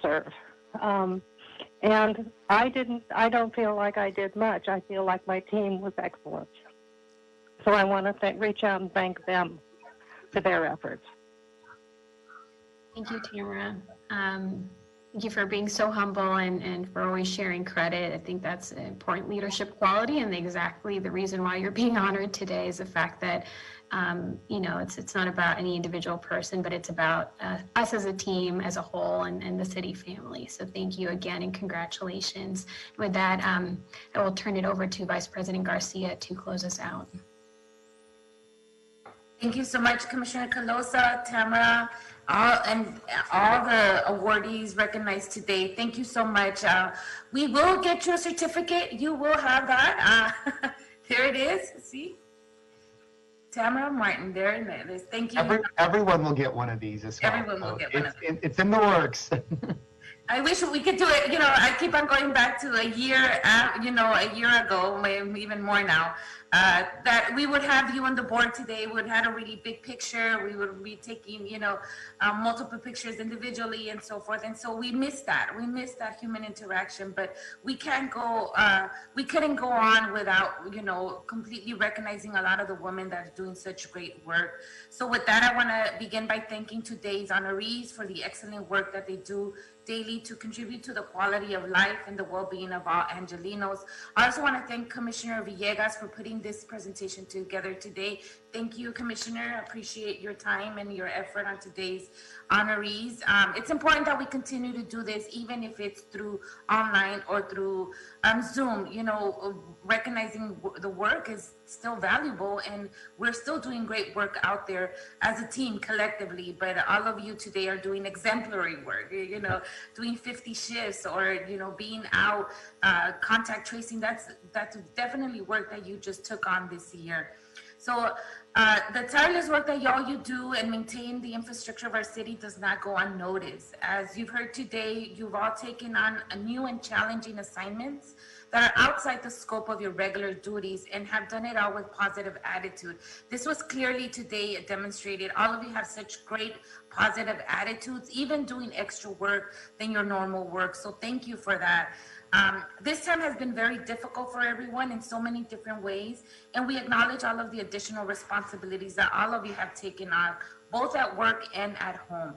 serve. And I don't feel like I did much. I feel like my team was excellent. So I want to reach out and thank them for their efforts. Thank you, Tamara. Thank you for being so humble and for always sharing credit. I think that's an important leadership quality, and exactly the reason why you're being honored today is the fact that it's not about any individual person, but it's about us as a team, as a whole, and the city family. So thank you again and congratulations. With that, I will turn it over to Vice President Garcia to close us out. Thank you so much, Commissioner Calosa, Tamara, and all the awardees recognized today. Thank you so much. We will get you a certificate. You will have that. There it is. See? Tamara Martin, there it is. Thank you. Everyone will get one of these as well. Everyone will get one of these. It's in the works. I wish we could do it. I keep on going back to a year ago, maybe even more now, that we would have you on the board today. We would have a really big picture. We would be taking, multiple pictures individually and so forth. And so we missed that. We missed that human interaction, but we couldn't go on without, completely recognizing a lot of the women that are doing such great work. So with that, I want to begin by thanking today's honorees for the excellent work that they do daily to contribute to the quality of life and the well-being of all Angelinos. I also want to thank Commissioner Villegas for putting this presentation together today. Thank you, Commissioner. I appreciate your time and your effort on today's honorees. It's important that we continue to do this, even if it's through online or through Zoom. Recognizing the work is still valuable, and we're still doing great work out there as a team collectively. But all of you today are doing exemplary work, doing 50 shifts or, being out, contact tracing. That's definitely work that you just took on this year. So the tireless work that you do and maintain the infrastructure of our city does not go unnoticed. As you've heard today, you've all taken on a new and challenging assignments that are outside the scope of your regular duties and have done it all with positive attitude. This was clearly today demonstrated. All of you have such great positive attitudes, even doing extra work than your normal work. So thank you for that. This time has been very difficult for everyone in so many different ways, and we acknowledge all of the additional responsibilities that all of you have taken on, both at work and at home.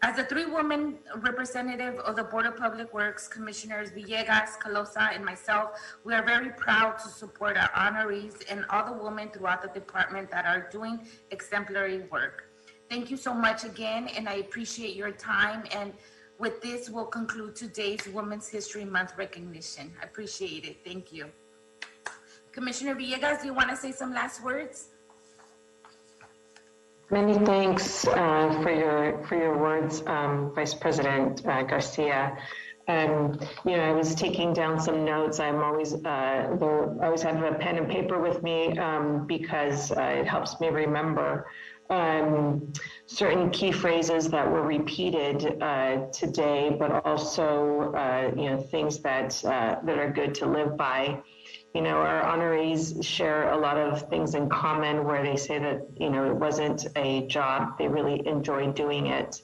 As a three-woman representative of the Board of Public Works, Commissioners Villegas, Calosa, and myself, we are very proud to support our honorees and all the women throughout the department that are doing exemplary work. Thank you so much again, and I appreciate your time. And with this, we'll conclude today's Women's History Month recognition. I appreciate it. Thank you. Commissioner Villegas, do you want to say some last words? Many thanks for your words, Vice President Garcia. I was taking down some notes. I always have a pen and paper with me because it helps me remember certain key phrases that were repeated today, but also things that are good to live by. Our honorees share a lot of things in common where they say that, it wasn't a job, they really enjoyed doing it.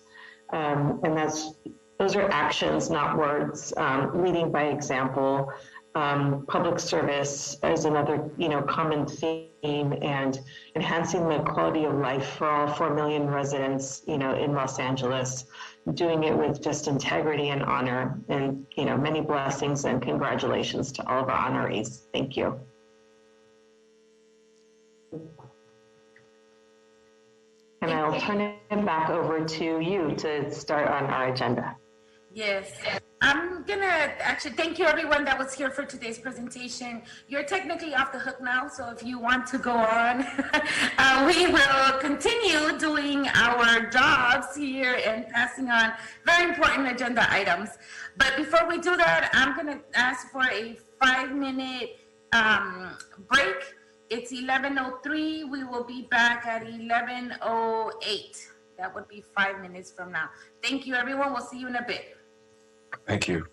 And those are actions, not words, leading by example. Public service is another, common theme, and enhancing the quality of life for all 4 million residents, in Los Angeles, doing it with just integrity and honor, and, many blessings and congratulations to all of our honorees. Thank you. And I'll turn it back over to you to start on our agenda. Yes, I'm gonna actually thank you everyone that was here for today's presentation. You're technically off the hook now, so if you want to go on, we will continue doing our jobs here and passing on very important agenda items. But before we do that, I'm gonna ask for a 5-minute break. It's 11:03. We will be back at 11:08. That would be 5 minutes from now. Thank you, everyone. We'll see you in a bit. Thank you.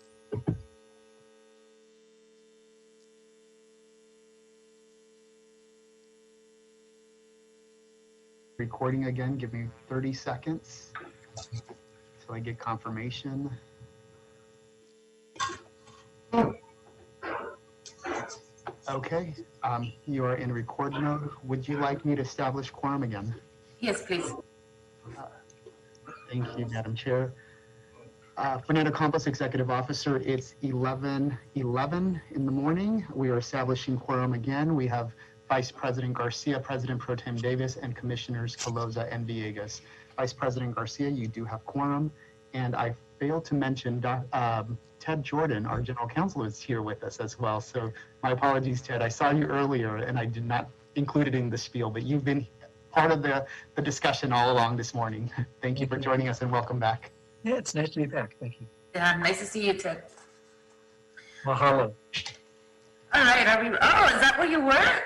Recording again, give me 30 seconds until I get confirmation. Okay, you are in record mode. Would you like me to establish quorum again? Yes, please. Thank you, Madam Chair. Fernando Campos, Executive Officer, it's 11:11 in the morning. We are establishing quorum again. We have Vice President Garcia, President Pro Tem Davis, and Commissioners Caloza and Villegas. Vice President Garcia, you do have quorum. And I failed to mention Ted Jordan, our General Counsel, is here with us as well. So my apologies, Ted. I saw you earlier and I did not include it in the spiel, but you've been part of the discussion all along this morning. Thank you for joining us and welcome back. Yeah, it's nice to be back. Thank you. Yeah, nice to see you, Ted. Mahalo. All right, is that where you were?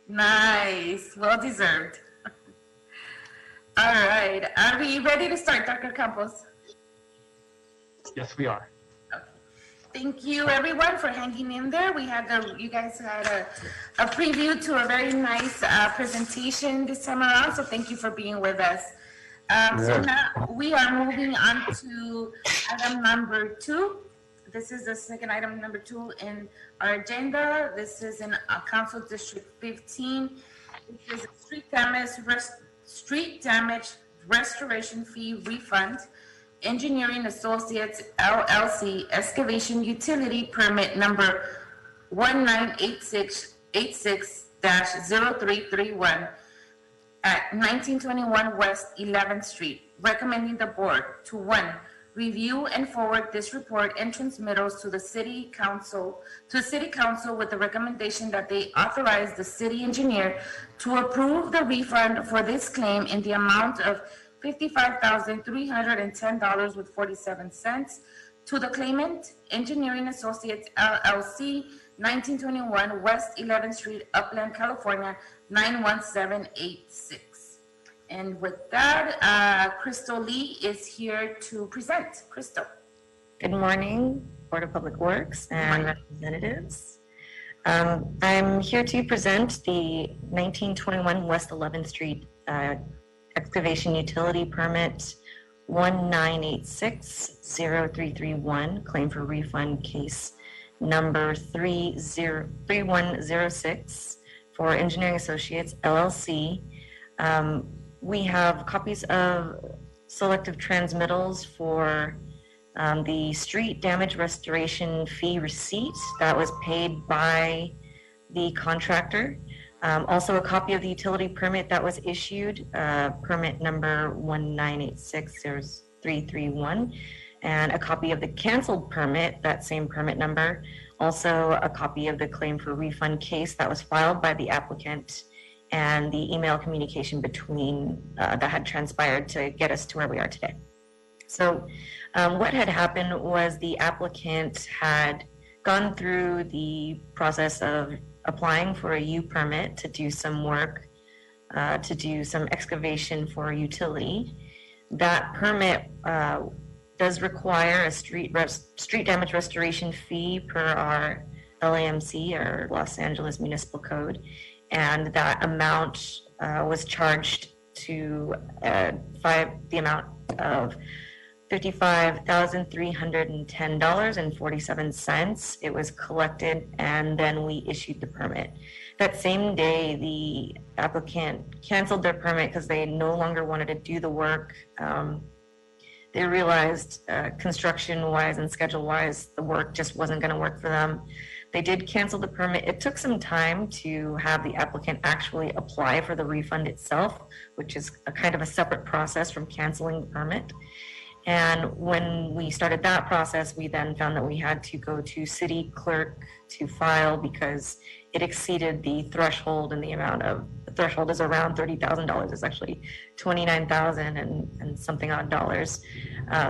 Nice, well deserved. All right, are we ready to start, Dr. Campos? Yes, we are. Okay. Thank you, everyone, for hanging in there. You guys had a preview to a very nice presentation this time around, so thank you for being with us. So now we are moving on to item number 2. This is the second item, number 2 in our agenda. This is in Council District 15. This is a street damage restoration fee refund. Engineering Associates LLC excavation utility permit number 1986-0331 at 1921 West 11th Street, recommending the board to 1, review and forward this report and transmittals to the City Council with the recommendation that they authorize the city engineer to approve the refund for this claim in the amount of $55,310.47 to the claimant, Engineering Associates LLC, 1921 West 11th Street, Upland, California, 91786. And with that, Crystal Lee is here to present. Crystal. Good morning, Board of Public Works and representatives. I'm here to present the 1921 West 11th Street excavation utility permit 1986-0331, claim for refund case number 3106 for Engineering Associates LLC. We have copies of selective transmittals for the street damage restoration fee receipt that was paid by the contractor. Also a copy of the utility permit that was issued, permit number 1986-0331, and a copy of the canceled permit, that same permit number. Also a copy of the claim for refund case that was filed by the applicant, and the email communication between that had transpired to get us to where we are today. So what had happened was the applicant had gone through the process of applying for a U permit to do some work, to do some excavation for a utility. That permit does require a street damage restoration fee per our LAMC, or Los Angeles Municipal Code, and that amount was charged to the amount of $55,310.47. It was collected, and then we issued the permit. That same day, the applicant canceled their permit because they no longer wanted to do the work. They realized construction-wise and schedule-wise, the work just wasn't going to work for them. They did cancel the permit. It took some time to have the applicant actually apply for the refund itself, which is a kind of a separate process from canceling the permit. And when we started that process, we then found that we had to go to city clerk to file because it exceeded the threshold, and the threshold is around $30,000. It's actually 29,000 and something odd dollars.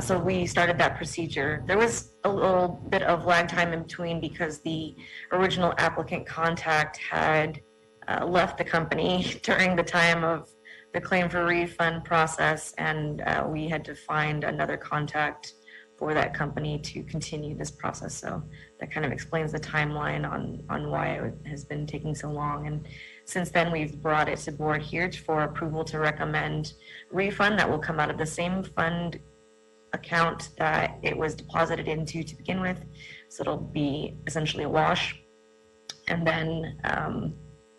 So we started that procedure. There was a little bit of lag time in between because the original applicant contact had left the company during the time of the claim for refund process, and we had to find another contact for that company to continue this process. So that kind of explains the timeline on why it has been taking so long. And since then, we've brought it to board here for approval to recommend refund that will come out of the same fund account that it was deposited into to begin with. So it'll be essentially a wash. And then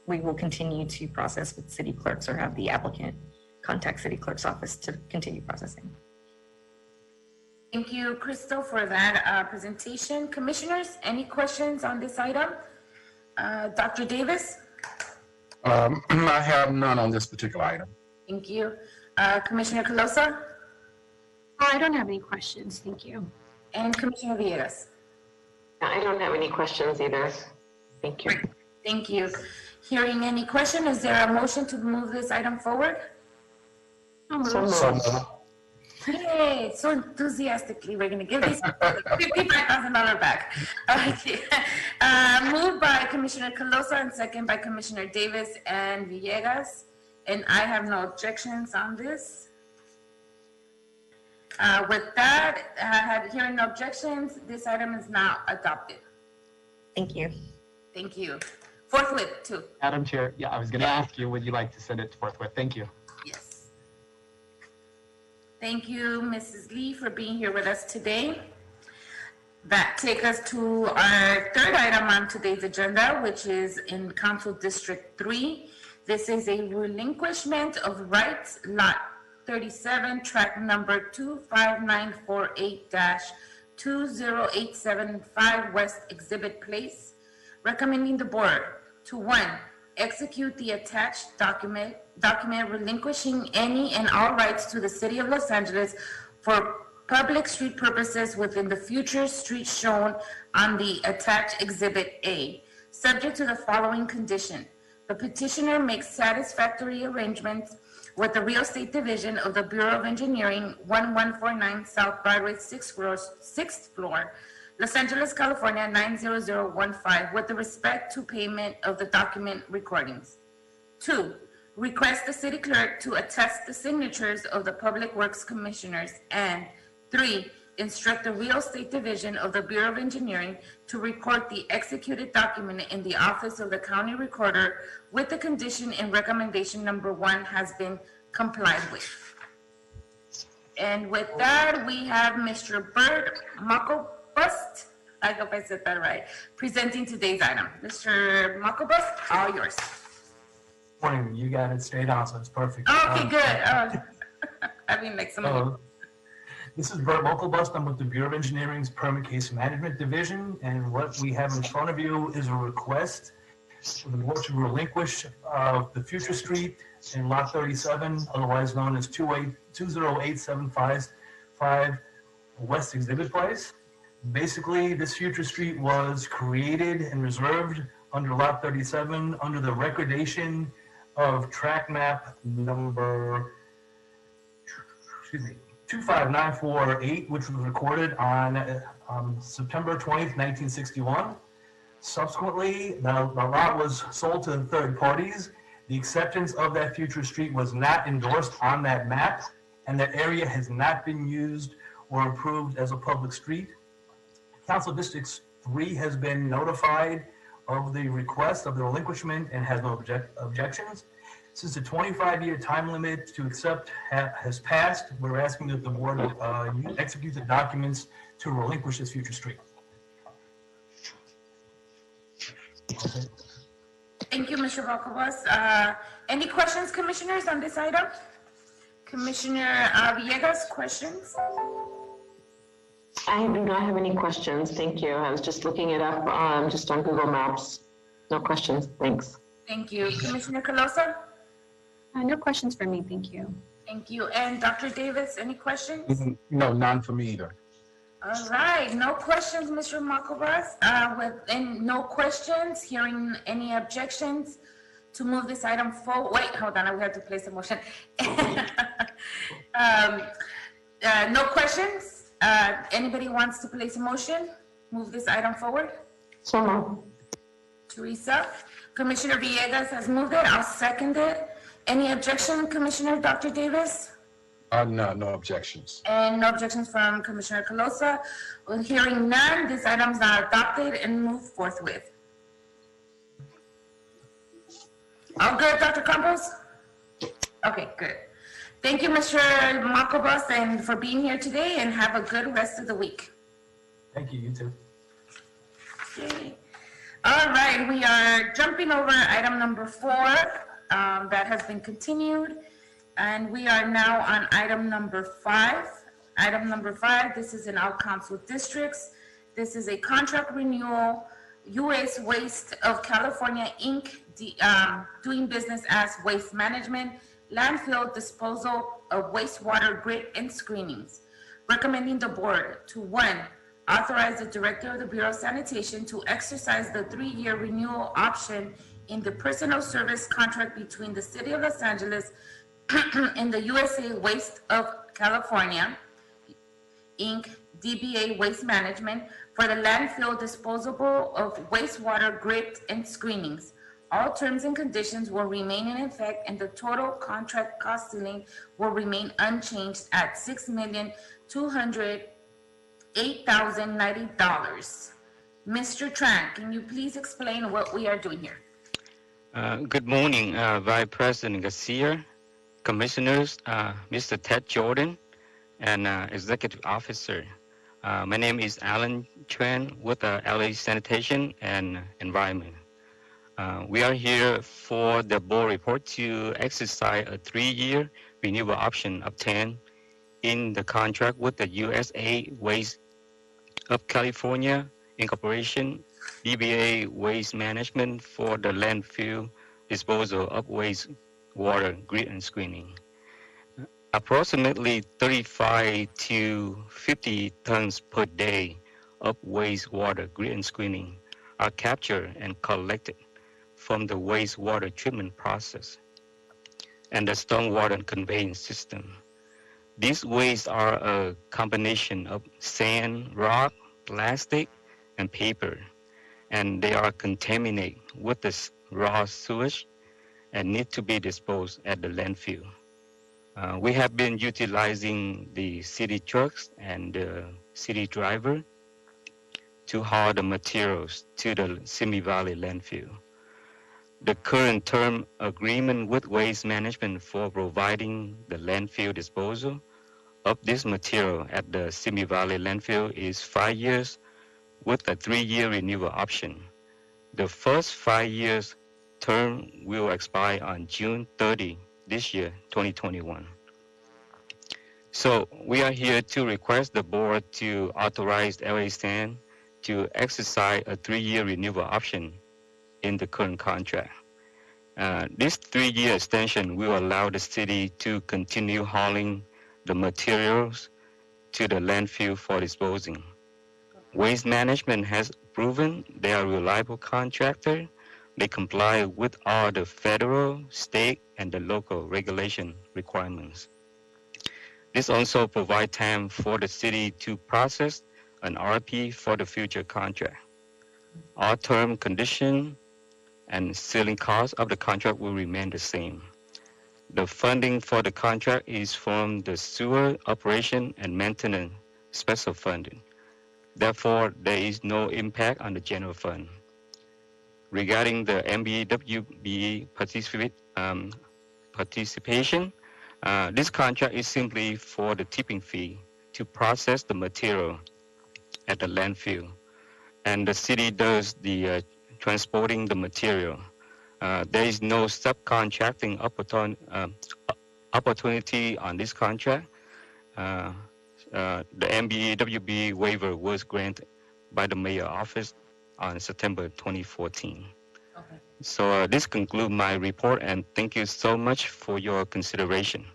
we will continue to process with city clerks or have the applicant contact city clerk's office to continue processing. Thank you, Crystal, for that presentation. Commissioners, any questions on this item? Dr. Davis? I have none on this particular item. Thank you. Commissioner Calosa? I don't have any questions, thank you. And Commissioner Villegas? I don't have any questions either. Thank you. Thank you. Hearing any question, is there a motion to move this item forward? Yay, so enthusiastically, we're going to give these $55,000 back. Okay. Moved by Commissioner Calosa and second by Commissioner Davis and Villegas. And I have no objections on this. With that, hearing no objections, this item is now adopted. Thank you. Thank you. Forthwith, too. Madam Chair, yeah, I was going to ask you, would you like to send it forthwith? Thank you. Yes. Thank you, Mrs. Lee, for being here with us today. That takes us to our third item on today's agenda, which is in Council District 3. This is a relinquishment of rights, Lot 37, track number 25948-20875 West Exhibit Place. Recommending the board to 1, execute the attached document relinquishing any and all rights to the City of Los Angeles for public street purposes within the future streets shown on the attached Exhibit A, subject to the following condition. The petitioner makes satisfactory arrangements with the Real Estate Division of the Bureau of Engineering, 1149 South Broadway, 6th floor, Los Angeles, California, 90015, with respect to payment of the document recordings. 2, request the city clerk to attest the signatures of the Public Works Commissioners. And 3, instruct the Real Estate Division of the Bureau of Engineering to record the executed document in the office of the County Recorder with the condition in recommendation number 1 has been complied with. And with that, we have Mr. Bert Mucklebust, I hope I said that right, presenting today's item. Mr. Mucklebust, all yours. Morning, you got it straight on, so it's perfect. Okay, good. I mean, like some This is Bert Mucklebust. I'm with the Bureau of Engineering's Permit Case Management Division, and what we have in front of you is a request for the board to relinquish the future street in Lot 37, otherwise known as 20875 West Exhibit Place. Basically, this future street was created and reserved under Lot 37 under the recordation of track map number 25948, which was recorded on September 20th, 1961. Subsequently, the lot was sold to third parties. The acceptance of that future street was not endorsed on that map, and that area has not been used or approved as a public street. Council District 3 has been notified of the request of the relinquishment and has no objections. Since the 25-year time limit to accept has passed, we're asking that the board execute the documents to relinquish this future street. Okay. Thank you, Mr. Mucklebust. Any questions, commissioners, on this item? Commissioner Villegas, questions? I do not have any questions. Thank you. I was just looking it up just on Google Maps. No questions. Thanks. Thank you. Commissioner Calosa? No questions for me, thank you. Thank you. And Dr. Davis, any questions? No, none for me either. All right, no questions, Mr. Makobas. And no questions, hearing any objections to move this item forward. Wait, hold on, we have to place a motion. No questions? Anybody wants to place a motion? Move this item forward? So moved. Teresa? Commissioner Villegas has moved it, I'll second it. Any objection, Commissioner Dr. Davis? No, no objections. And no objections from Commissioner Calosa. Well, hearing none, this item is now adopted and moved forthwith. All good, Dr. Campos? Okay, good. Thank you, Mr. Macobas, and for being here today, and have a good rest of the week. Thank you, you too. Okay. All right, we are jumping over item number 4 that has been continued. And we are now on item number 5. Item number 5, this is in our council districts. This is a contract renewal, U.S. Waste of California, Inc., doing business as Waste Management, landfill disposal of wastewater grid and screenings. Recommending the board to 1, authorize the director of the Bureau of Sanitation to exercise the 3-year renewal option in the personal service contract between the City of Los Angeles and the USA Waste of California, Inc., DBA Waste Management, for the landfill disposable of wastewater grid and screenings. All terms and conditions will remain in effect, and the total contract cost ceiling will remain unchanged at $6,208,090. Mr. Tran, can you please explain what we are doing here? Good morning, Vice President Garcia, Commissioners, Mr. Ted Jordan, and Executive Officer. My name is Alan Tran with LA Sanitation and Environment. We are here for the board report to exercise a 3-year renewable option obtained in the contract with the USA Waste of California Incorporation, DBA Waste Management, for the landfill disposal of wastewater grid and screening. Approximately 35 to 50 tons per day of wastewater grid and screening are captured and collected from the wastewater treatment process and the stormwater conveyance system. These wastes are a combination of sand, rock, plastic, and paper, and they are contaminated with the raw sewage and need to be disposed at the landfill. We have been utilizing the city trucks and the city driver to haul the materials to the Simi Valley landfill. The current term agreement with Waste Management for providing the landfill disposal of this material at the Simi Valley landfill is 5 years with a 3-year renewal option. The first 5 years term will expire on June 30 this year, 2021. So we are here to request the board to authorize LA Sand to exercise a 3-year renewal option in the current contract. This 3-year extension will allow the city to continue hauling the materials to the landfill for disposing. Waste Management has proven they are a reliable contractor. They comply with all the federal, state, and the local regulation requirements. This also provides time for the city to process an RFP for the future contract. All term conditions and ceiling costs of the contract will remain the same. The funding for the contract is from the sewer operation and maintenance special funding. Therefore, there is no impact on the general fund. Regarding the MBWB participation, this contract is simply for the tipping fee to process the material at the landfill, and the city does the transporting the material. There is no subcontracting opportunity on this contract. the MBWB waiver was granted by the mayor office on September 2014. Okay. So this concludes my report, and thank you so much for your consideration.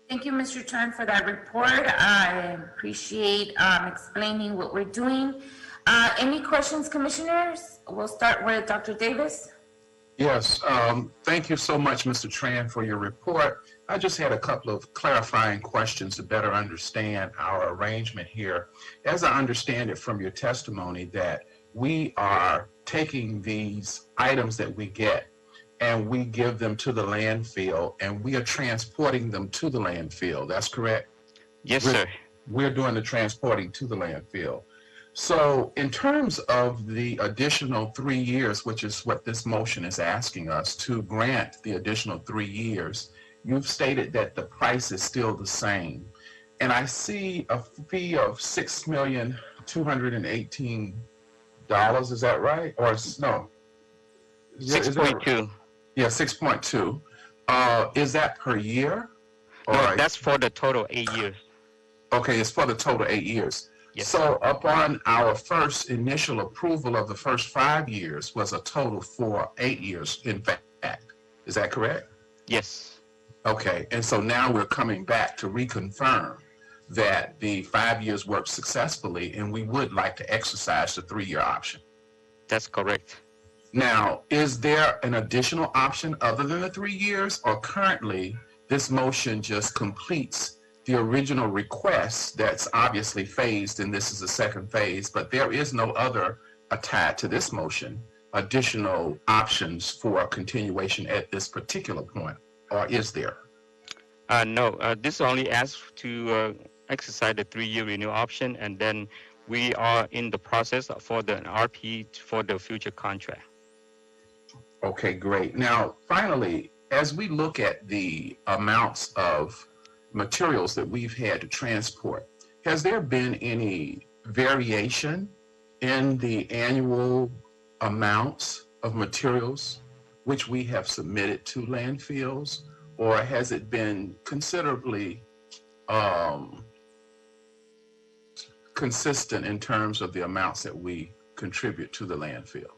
Thank you, Mr. Chan, for that report. I appreciate explaining what we're doing. Any questions, commissioners? We'll start with Dr. Davis. Yes, thank you so much, Mr. Tran, for your report. I just had a couple of clarifying questions to better understand our arrangement here. As I understand it from your testimony, that we are taking these items that we get and we give them to the landfill and we are transporting them to the landfill. That's correct? Yes, sir. We're doing the transporting to the landfill. So in terms of the additional 3 years, which is what this motion is asking us to grant the additional 3 years, you've stated that the price is still the same. And I see a fee of $6,218. Is that right? Or no? 6.2. Yeah, 6.2. Is that per year? No, that's for the total 8 years. Okay, it's for the total 8 years. Yes. So upon our first initial approval of the first 5 years was a total for 8 years, in fact. Is that correct? Yes. Okay, and so now we're coming back to reconfirm that the 5 years worked successfully and we would like to exercise the 3-year option. That's correct. Now, is there an additional option other than the 3 years, or currently this motion just completes the original request that's obviously phased, and this is the second phase, but there is no other attached to this motion, additional options for a continuation at this particular point, or is there? No, this only asks to exercise the 3-year renewal option, and then we are in the process for the RP for the future contract. Okay, great. Now, finally, as we look at the amounts of materials that we've had to transport, has there been any variation in the annual amounts of materials which we have submitted to landfills, or has it been considerably consistent in terms of the amounts that we contribute to the landfill?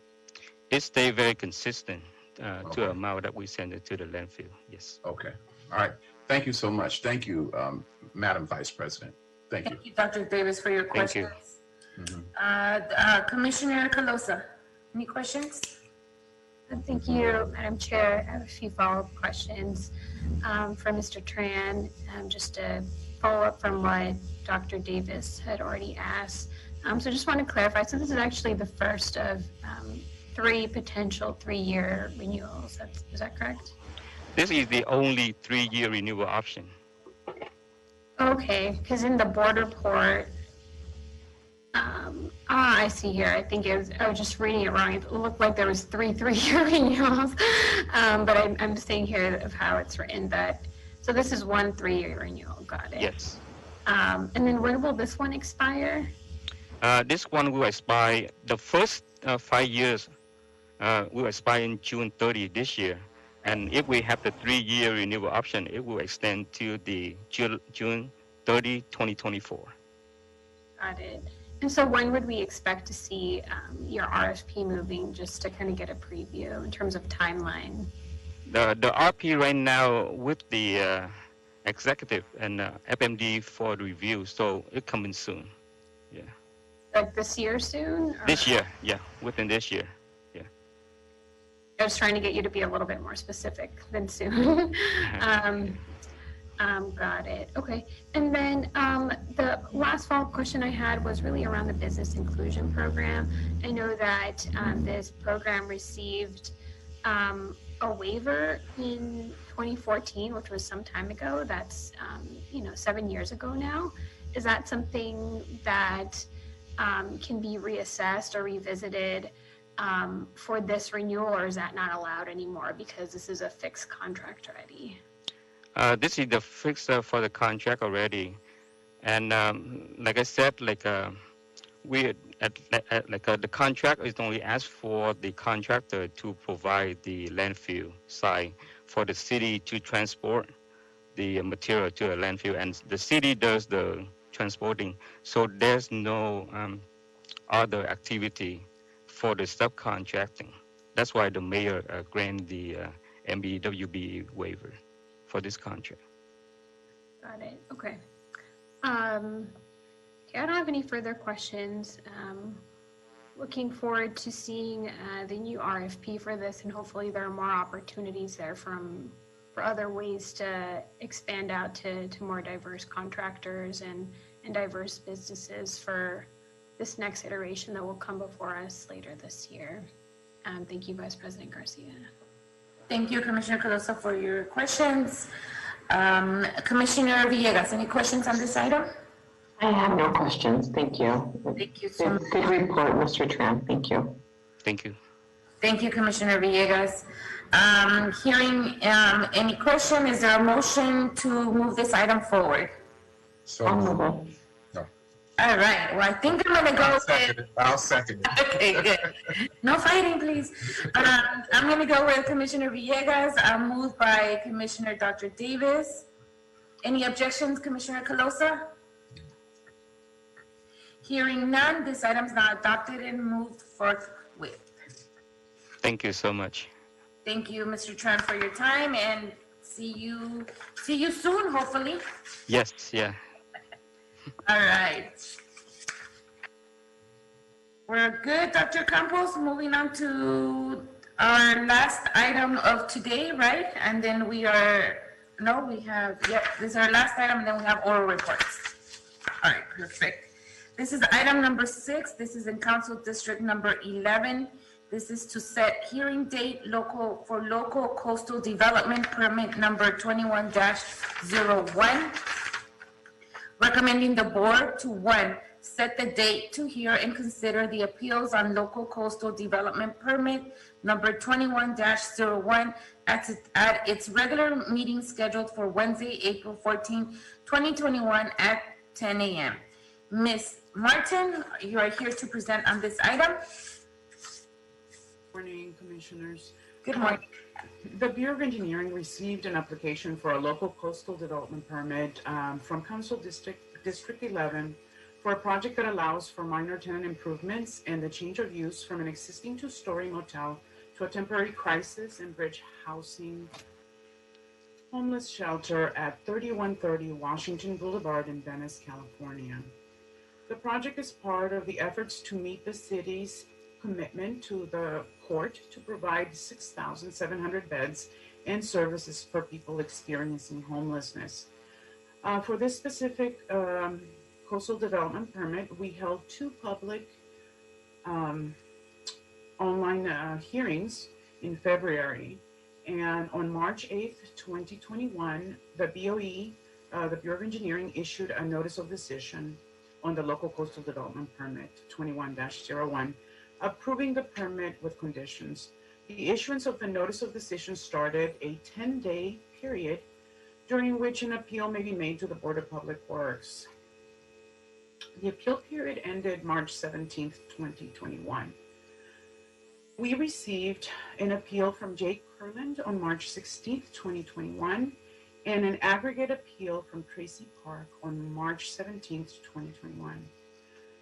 It stays very consistent to the amount that we send it to the landfill. Yes. Okay. All right. Thank you so much. Thank you, Madam Vice President. Thank you. Thank you, Dr. Davis, for your Thank you. questions. Commissioner Calosa, any questions? Thank you, Madam Chair. I have a few follow-up questions for Mr. Tran, just to follow up from what Dr. Davis had already asked. So just want to clarify, so this is actually the first of 3 potential 3-year renewals. Is that correct? This is the only 3-year renewal option. Okay, because in the board report, I see here, I think it was, I was just reading it wrong. It looked like there was 3 3-year renewals, but I'm seeing here of how it's written that, so this is 1 3-year renewal, got it. Yes. And then when will this one expire? This one will expire, the first 5 years will expire in June 30 this year. And if we have the 3-year renewal option, it will extend to the June 30, 2024. Got it. And so when would we expect to see your RFP moving, just to kind of get a preview in terms of timeline? The RP right now with the executive and FMD for review, so it's coming soon. Yeah. Like this year soon? Or? This year, yeah, within this year. I was trying to get you to be a little bit more specific than soon. Got it. Okay. And then the last follow-up question I had was really around the business inclusion program. I know that this program received a waiver in 2014, which was some time ago. That's 7 years ago now. Is that something that can be reassessed or revisited for this renewal, or is that not allowed anymore because this is a fixed contract already? This is the fixed for the contract already, and like I said, the contract is only asked for the contractor to provide the landfill site for the city to transport the material to a landfill, and the city does the transporting. So there's no other activity for the subcontracting. That's why the mayor granted the MBWB waiver for this contract. Got it. Okay. Okay, I don't have any further questions. Looking forward to seeing the new RFP for this, and hopefully there are more opportunities there for other ways to expand out to more diverse contractors and diverse businesses for this next iteration that will come before us later this year. Thank you, Vice President Garcia. Thank you, Commissioner Calosa, for your questions. Commissioner Villegas, any questions on this item? I have no questions. Thank you. Thank you so much. Good report, Mr. Tran. Thank you. Thank you. Thank you, Commissioner Villegas. Hearing any question, is there a motion to move this item forward? So, Honorable. no. All right, well, I think I'm gonna go with, I'll second it. okay, good. No fighting, please. I'm gonna go with Commissioner Villegas, moved by Commissioner Dr. Davis. Any objections, Commissioner Calosa? Hearing none, this item is now adopted and moved forthwith. Thank you so much. Thank you, Mr. Tran, for your time, and see you soon, hopefully. Yes, yeah. All right. We're good, Dr. Campos. Moving on to our last item of today, right? And then this is our last item, and then we have oral reports. All right, perfect. This is item number 6. This is in Council District number 11. This is to set hearing date for local coastal development permit number 21-01. Recommending the board to 1, set the date to hear and consider the appeals on local coastal development permit number 21-01 at its regular meeting scheduled for Wednesday, April 14, 2021 at 10 a.m. Ms. Martin, you are here to present on this item. Morning, Commissioners. Good morning. The Bureau of Engineering received an application for a local coastal development permit from Council District 11 for a project that allows for minor tenant improvements and the change of use from an existing 2-story motel to a temporary crisis and bridge housing homeless shelter at 3130 Washington Boulevard in Venice, California. The project is part of the efforts to meet the city's commitment to the court to provide 6,700 beds and services for people experiencing homelessness. For this specific coastal development permit, we held 2 public online hearings in February. And on March 8th, 2021, the BOE, the Bureau of Engineering, issued a notice of decision on the local coastal development permit 21-01, approving the permit with conditions. The issuance of the notice of decision started a 10-day period during which an appeal may be made to the Board of Public Works. The appeal period ended March 17th, 2021. We received an appeal from Jake Kurland on March 16th, 2021, and an aggregate appeal from Tracy Park on March 17th, 2021.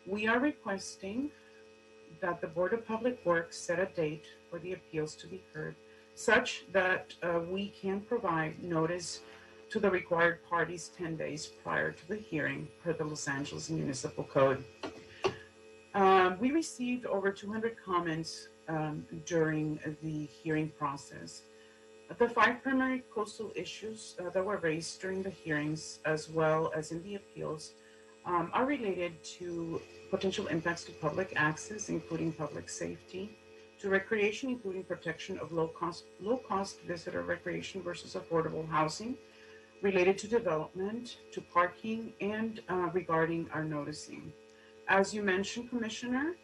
We are requesting that the Board of Public Works set a date for the appeals to be heard, such that we can provide notice to the required parties 10 days prior to the hearing per the Los Angeles Municipal Code. We received over 200 comments during the hearing process. The 5 primary coastal issues that were raised during the hearings, as well as in the appeals, are related to potential impacts to public access, including public safety, to recreation, including protection of low-cost visitor recreation versus affordable housing, related to development, to parking, and regarding our noticing. As you mentioned, Commissioner,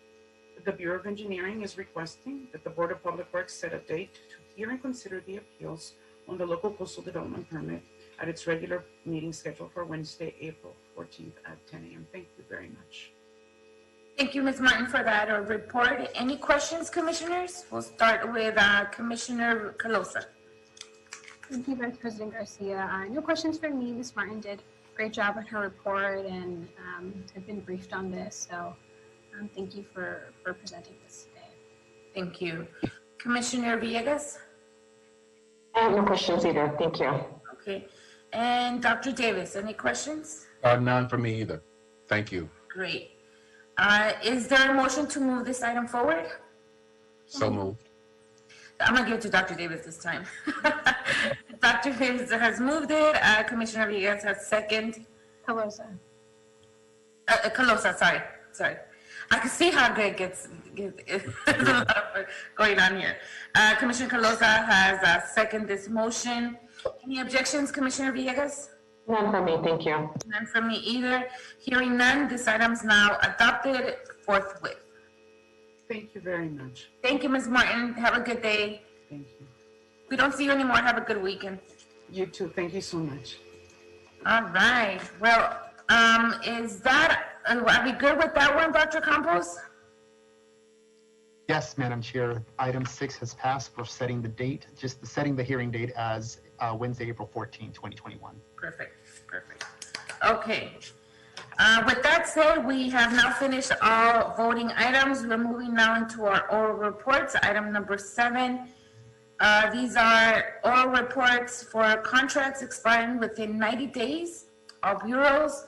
the Bureau of Engineering is requesting that the Board of Public Works set a date to hear and consider the appeals on the local coastal development permit at its regular meeting scheduled for Wednesday, April 14th at 10 a.m. Thank you very much. Thank you, Ms. Martin, for that report. Any questions, Commissioners? We'll start with Commissioner Calosa. Thank you, Vice President Garcia. No questions from me. Ms. Martin did. great job on her report, and I've been briefed on this, so thank you for presenting this today. Thank you. Commissioner Villegas? I have no questions either. Thank you. Okay. And Dr. Davis, any questions? None for me either. Thank you. Great. Is there a motion to move this item forward? So moved. I'm gonna give it to Dr. Davis this time. Dr. Davis has moved it. Commissioner Villegas has second. Calosa. Calosa, sorry. I can see how Greg gets there's a lot of going on here. Commissioner Calosa has seconded this motion. Any objections, Commissioner Villegas? None for me, thank you. None for me either. Hearing none, this item is now adopted forthwith. Thank you very much. Thank you, Ms. Martin. Have a good day. Thank you. If we don't see you anymore, have a good weekend. You too. Thank you so much. All right. Well, are we good with that one, Dr. Campos? Yes, Madam Chair. Item 6 has passed. We're setting the date, setting the hearing date as Wednesday, April 14, 2021. Perfect. Okay. With that said, we have now finished all voting items. We're moving now into our oral reports. Item number 7. These are oral reports for contracts expiring within 90 days of bureaus.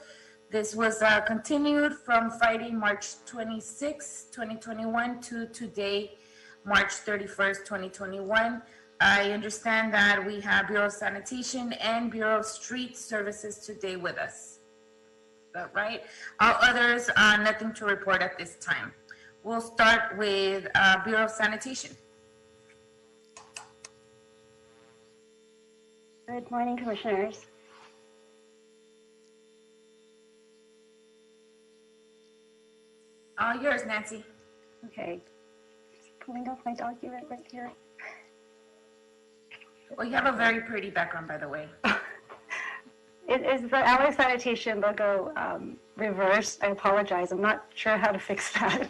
This was continued from Friday, March 26, 2021 to today, March 31st, 2021. I understand that we have Bureau of Sanitation and Bureau of Street Services today with us. Is that right? All others, nothing to report at this time. We'll start with Bureau of Sanitation. Good morning, Commissioners. All yours, Nancy. Okay. Just pulling off my document right here. Well, you have a very pretty background, by the way. It is the LA Sanitation logo reversed. I apologize. I'm not sure how to fix that.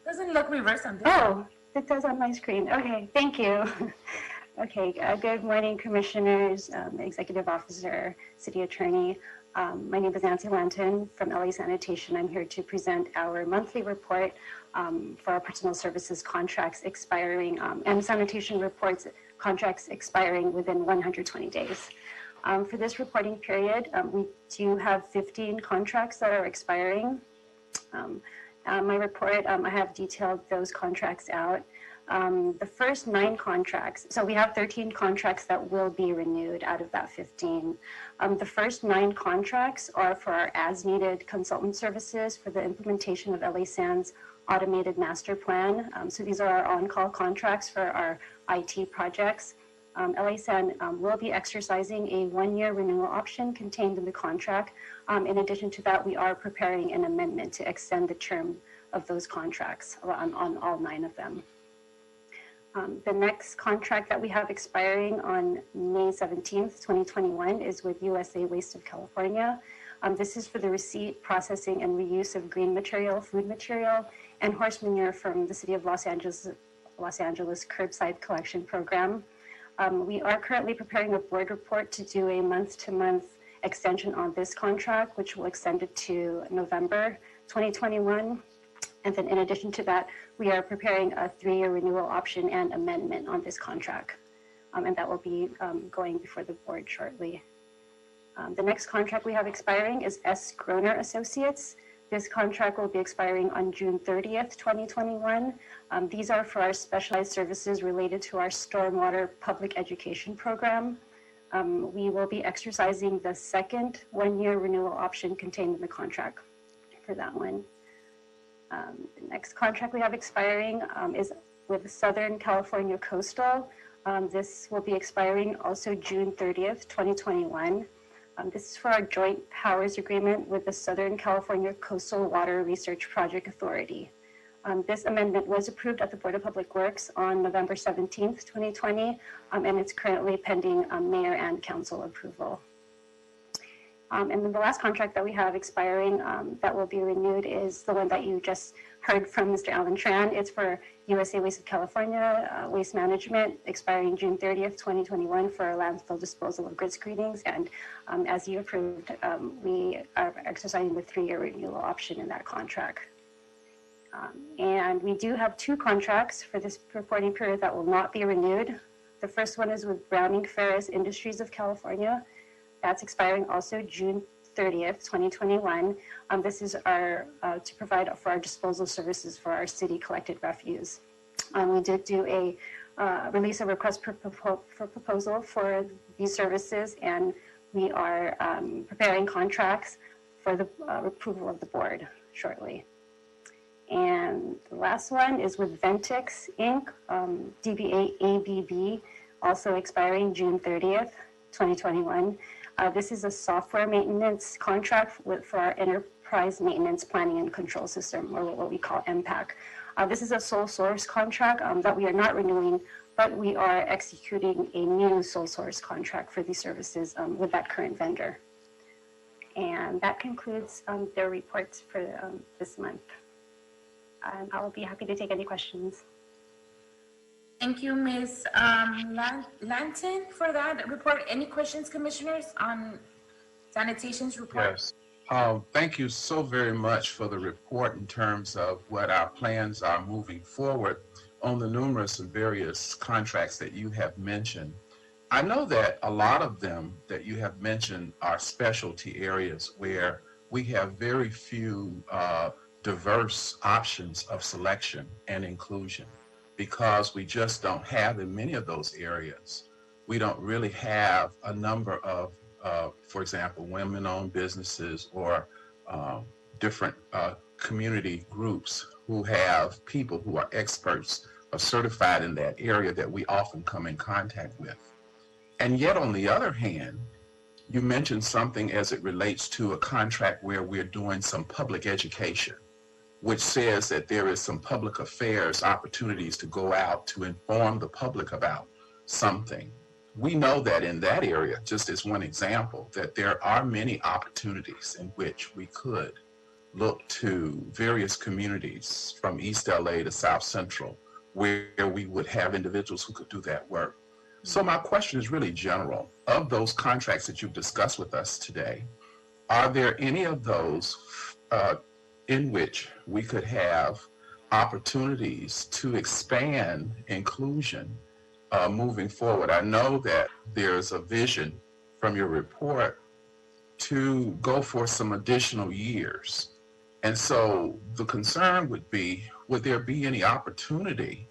Doesn't look reversed on this. Oh, it does on my screen. Okay, thank you. Okay, good morning, Commissioners, Executive Officer, City Attorney. My name is Nancy Lanton from LA Sanitation. I'm here to present our monthly report for our personal services contracts expiring and sanitation reports contracts expiring within 120 days. For this reporting period, we do have 15 contracts that are expiring. My report, I have detailed those contracts out. The first 9 contracts, so we have 13 contracts that will be renewed out of that 15. The first 9 contracts are for our as-needed consultant services for the implementation of LA Sands automated master plan. So these are our on-call contracts for our IT projects. LA San will be exercising a 1-year renewal option contained in the contract. In addition to that, we are preparing an amendment to extend the term of those contracts on all 9 of them. The next contract that we have expiring on May 17th, 2021 is with USA Waste of California. This is for the receipt, processing, and reuse of green material, food material, and horse manure from the City of Los Angeles curbside collection program. We are currently preparing a board report to do a month-to-month extension on this contract, which will extend it to November 2021. And then in addition to that, we are preparing a 3-year renewal option and amendment on this contract. And that will be going before the board shortly. The next contract we have expiring is S. Groner Associates. This contract will be expiring on June 30th, 2021. These are for our specialized services related to our stormwater public education program. We will be exercising the second 1-year renewal option contained in the contract for that one. The next contract we have expiring is with Southern California Coastal. This will be expiring also June 30th, 2021. This is for our joint powers agreement with the Southern California Coastal Water Research Project Authority. This amendment was approved at the Board of Public Works on November 17th, 2020, and it's currently pending mayor and council approval. And then the last contract that we have expiring that will be renewed is the one that you just heard from Mr. Alan Tran. It's for USA Waste of California Waste Management, expiring June 30th, 2021 for landfill disposal of grid screenings. And as you approved, we are exercising the 3-year renewal option in that contract. And we do have 2 contracts for this reporting period that will not be renewed. The first one is with Browning Ferris Industries of California. That's expiring also June 30th, 2021. This is our to provide for our disposal services for our city collected refuse. We did do a release a request for proposal for these services, and we are preparing contracts for the approval of the board shortly. And the last one is with Ventix Inc., DBA ABB, also expiring June 30th, 2021. This is a software maintenance contract for our enterprise maintenance planning and control system, or what we call MPAC. This is a sole source contract that we are not renewing, but we are executing a new sole source contract for these services with that current vendor. And that concludes their reports for this month. I'll be happy to take any questions. Thank you, Ms. Lanton, for that report. Any questions, commissioners, on sanitation's report? Yes. Thank you so very much for the report in terms of what our plans are moving forward on the numerous and various contracts that you have mentioned. I know that a lot of them that you have mentioned are specialty areas where we have very few diverse options of selection and inclusion, because we just don't have in many of those areas. We don't really have a number of, for example, women-owned businesses or different community groups who have people who are experts or certified in that area that we often come in contact with. And yet, on the other hand, you mentioned something as it relates to a contract where we're doing some public education, which says that there is some public affairs opportunities to go out to inform the public about something. We know that in that area, just as one example, that there are many opportunities in which we could look to various communities from East LA to South Central, where we would have individuals who could do that work. So my question is really general. Of those contracts that you've discussed with us today, are there any of those in which we could have opportunities to expand inclusion moving forward? I know that there's a vision from your report to go for some additional years. And so the concern would be, would there be any opportunity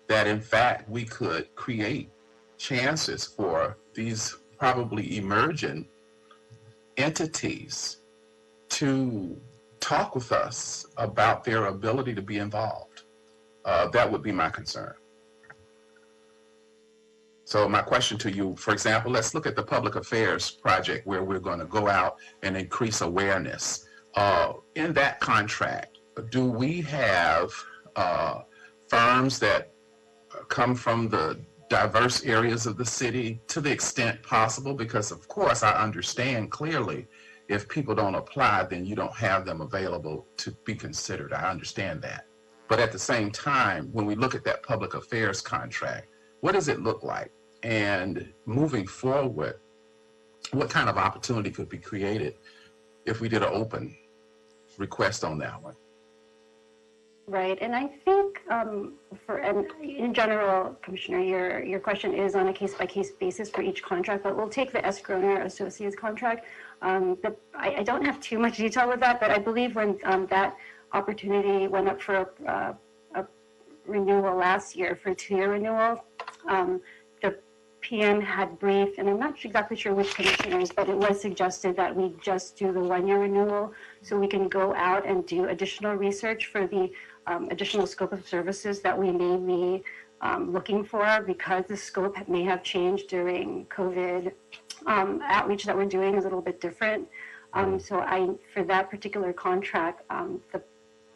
that in fact we could create chances for these probably emergent entities to talk with us about their ability to be involved? That would be my concern. So my question to you, for example, let's look at the public affairs project where we're going to go out and increase awareness. In that contract, do we have firms that come from the diverse areas of the city to the extent possible? Because of course I understand clearly if people don't apply, then you don't have them available to be considered. I understand that. But at the same time, when we look at that public affairs contract, what does it look like? And moving forward, what kind of opportunity could be created if we did an open request on that one? Right, and I think in general, Commissioner, your question is on a case-by-case basis for each contract, but we'll take the S. Groner Associates contract. I don't have too much detail with that, but I believe when that opportunity went up for a renewal last year, for a 2-year renewal, the PM had briefed, and I'm not exactly sure which commissioners, but it was suggested that we just do the 1-year renewal so we can go out and do additional research for the additional scope of services that we may be looking for, because the scope may have changed during COVID. Outreach that we're doing is a little bit different. So for that particular contract, the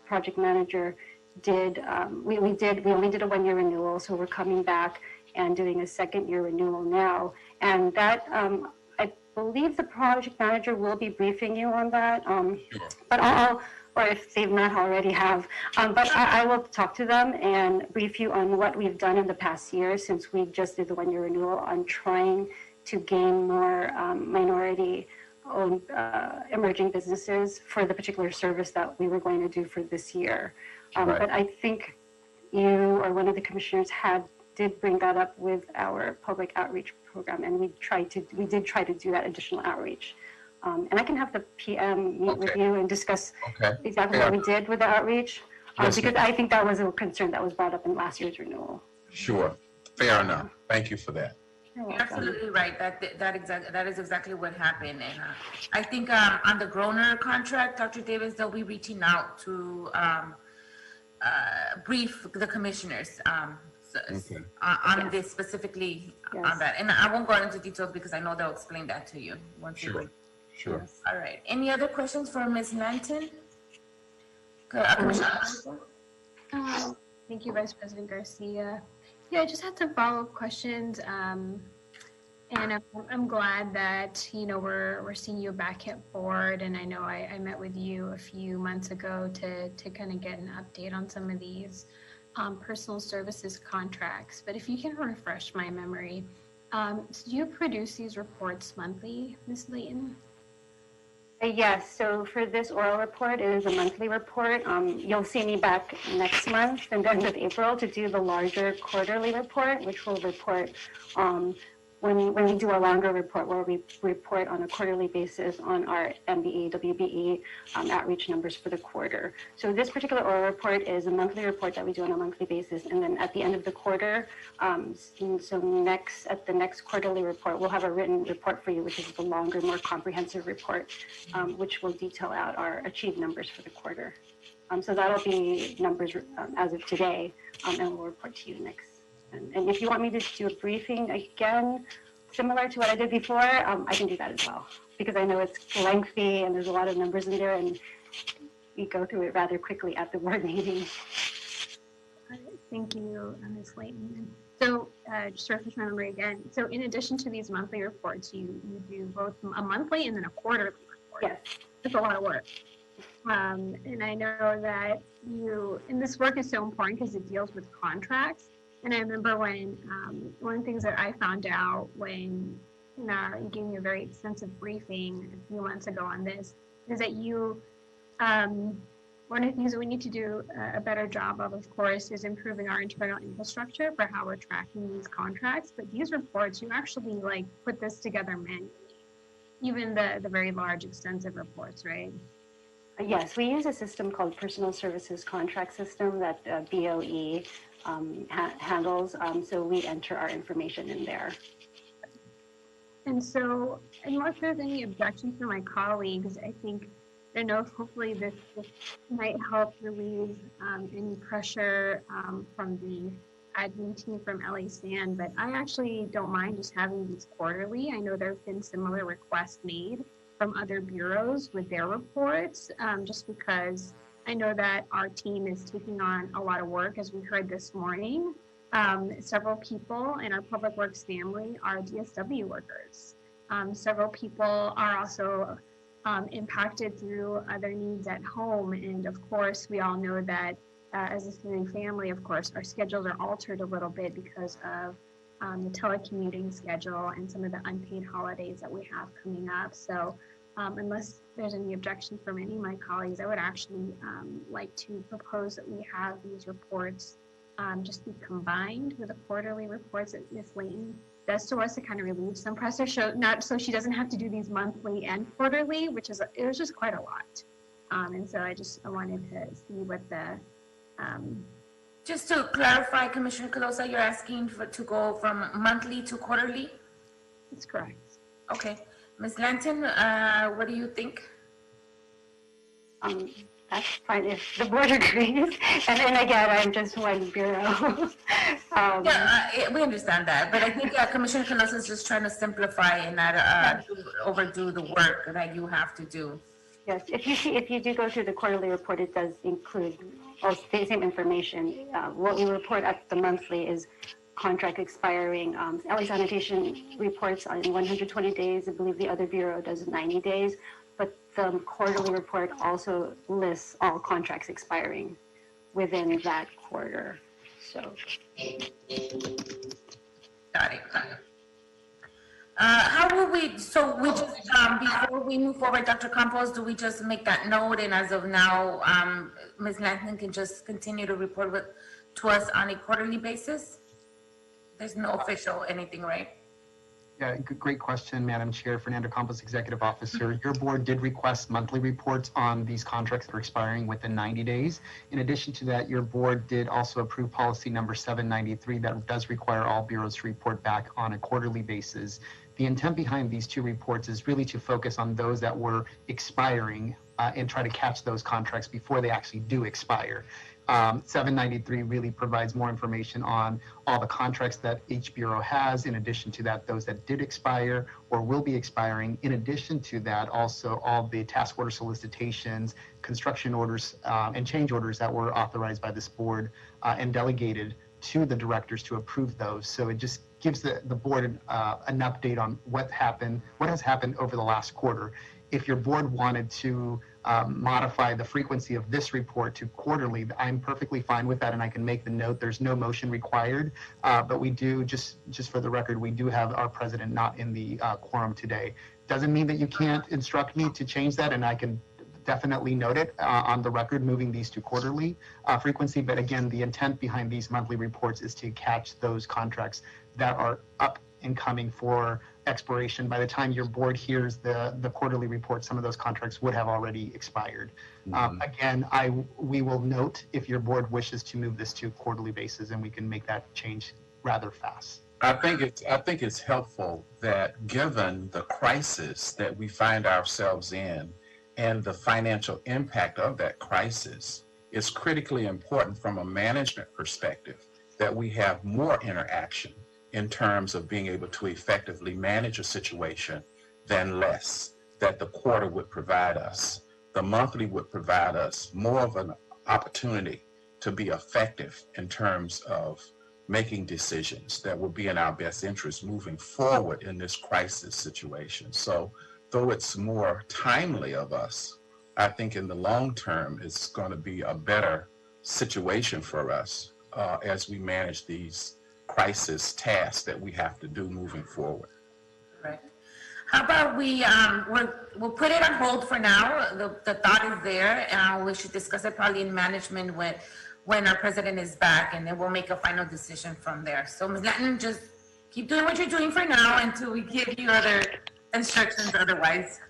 project manager did, we only did a 1-year renewal, so we're coming back and doing a 2nd-year renewal now. And that, I believe the project manager will be briefing you on that. But I'll or if they've not already have. But I will talk to them and brief you on what we've done in the past year since we just did the one-year renewal on trying to gain more minority-owned emerging businesses for the particular service that we were going to do for this year. Right. But I think you or one of the commissioners did bring that up with our public outreach program, and we did try to do that additional outreach. And I can have the PM meet with you and discuss exactly what we did with the outreach, because I think that was a concern that was brought up in last year's renewal. Sure, fair enough. Thank you for that. You're absolutely right. That is exactly what happened. And I think on the Groner contract, Dr. Davis, they'll be reaching out to brief the commissioners on this specifically on that. And I won't go into details because I know they'll explain that to you once you go. Sure. All right. Any other questions for Ms. Lanton? Thank you, Vice President Garcia. Yeah, I just had some follow-up questions. And I'm glad that, we're seeing you back at board. And I know I met with you a few months ago to kind of get an update on some of these personal services contracts. But if you can refresh my memory, do you produce these reports monthly, Ms. Layton? Yes, so for this oral report, it is a monthly report. You'll see me back next month and the end of April to do the larger quarterly report, which will report when we do a longer report where we report on a quarterly basis on our MBE, WBE outreach numbers for the quarter. So this particular oral report is a monthly report that we do on a monthly basis. And then at the end of the quarter, at the next quarterly report, we'll have a written report for you, which is the longer, more comprehensive report, which will detail out our achieved numbers for the quarter. So that'll be numbers as of today, and we'll report to you next. And if you want me to do a briefing again, similar to what I did before, I can do that as well. Because I know it's lengthy and there's a lot of numbers in there and we go through it rather quickly at the board meeting. Thank you, Ms. Layton. So just to refresh my memory again, so in addition to these monthly reports, you do both a monthly and then a quarterly report. Yes. It's a lot of work. And I know that and this work is so important because it deals with contracts. And I remember when one of the things that I found out when you gave me a very extensive briefing a few months ago on this is that one of the things that we need to do a better job of course, is improving our internal infrastructure for how we're tracking these contracts. But these reports, you actually put this together manually, even the very large, extensive reports, right? Yes, we use a system called Personal Services Contract System that BOE handles, so we enter our information in there. And so, I don't know if there's any objections from my colleagues. I know hopefully this might help relieve any pressure from the admin team from LA SAN, but I actually don't mind just having these quarterly. I know there have been similar requests made from other bureaus with their reports, just because I know that our team is taking on a lot of work, as we heard this morning. Several people in our public works family are DSW workers. Several people are also impacted through other needs at home. And of course, we all know that as a student family, of course, our schedules are altered a little bit because of the telecommuting schedule and some of the unpaid holidays that we have coming up. So unless there's any objection from any of my colleagues, I would actually like to propose that we have these reports just be combined with the quarterly reports that Ms. Layton does to us to kind of relieve some pressure, so she doesn't have to do these monthly and quarterly, it was just quite a lot. And so I wanted to see what the... Just to clarify, Commissioner Calosa, you're asking to go from monthly to quarterly? That's correct. Okay. Ms. Lanton, what do you think? That's fine if the board agrees. And then again, I'm just one bureau. We understand that, but I think Commissioner Calosa is just trying to simplify and not overdo the work that you have to do. Yes, if you do go through the quarterly report, it does include all the same information. What we report at the monthly is contract expiring. LA Sanitation reports on 120 days. I believe the other bureau does 90 days. But the quarterly report also lists all contracts expiring within that quarter. So. Got it. How will we, so we just, before we move forward, Dr. Campos, do we just make that note, and as of now, Ms. Lanton can just continue to report to us on a quarterly basis? There's no official anything, right? Yeah, great question, Madam Chair. Fernando Campos, Executive Officer. Your board did request monthly reports on these contracts that are expiring within 90 days. In addition to that, your board did also approve policy number 793 that does require all bureaus to report back on a quarterly basis. The intent behind these two reports is really to focus on those that were expiring and try to catch those contracts before they actually do expire. 793 really provides more information on all the contracts that each bureau has. In addition to that, those that did expire or will be expiring. In addition to that, also all the task order solicitations, construction orders, and change orders that were authorized by this board and delegated to the directors to approve those. So it just gives the board an update on what has happened over the last quarter. If your board wanted to modify the frequency of this report to quarterly, I'm perfectly fine with that, and I can make the note. There's no motion required, but we do, just for the record, we do have our president not in the quorum today. Doesn't mean that you can't instruct me to change that, and I can definitely note it on the record, moving these to quarterly frequency. But again, the intent behind these monthly reports is to catch those contracts that are up and coming for expiration. By the time your board hears the quarterly report, some of those contracts would have already expired. Again, we will note if your board wishes to move this to quarterly basis, and we can make that change rather fast. I think it's helpful that given the crisis that we find ourselves in and the financial impact of that crisis, it's critically important from a management perspective that we have more interaction in terms of being able to effectively manage a situation than less, that the quarter would provide us. The monthly would provide us more of an opportunity to be effective in terms of making decisions that will be in our best interest moving forward in this crisis situation. So though it's more timely of us, I think in the long term, it's going to be a better situation for us as we manage these crisis tasks that we have to do moving forward. Right. How about we'll put it on hold for now. The thought is there, and we should discuss it probably in management when our president is back, and then we'll make a final decision from there. So Ms. Latin, just keep doing what you're doing for now until we give you other instructions otherwise.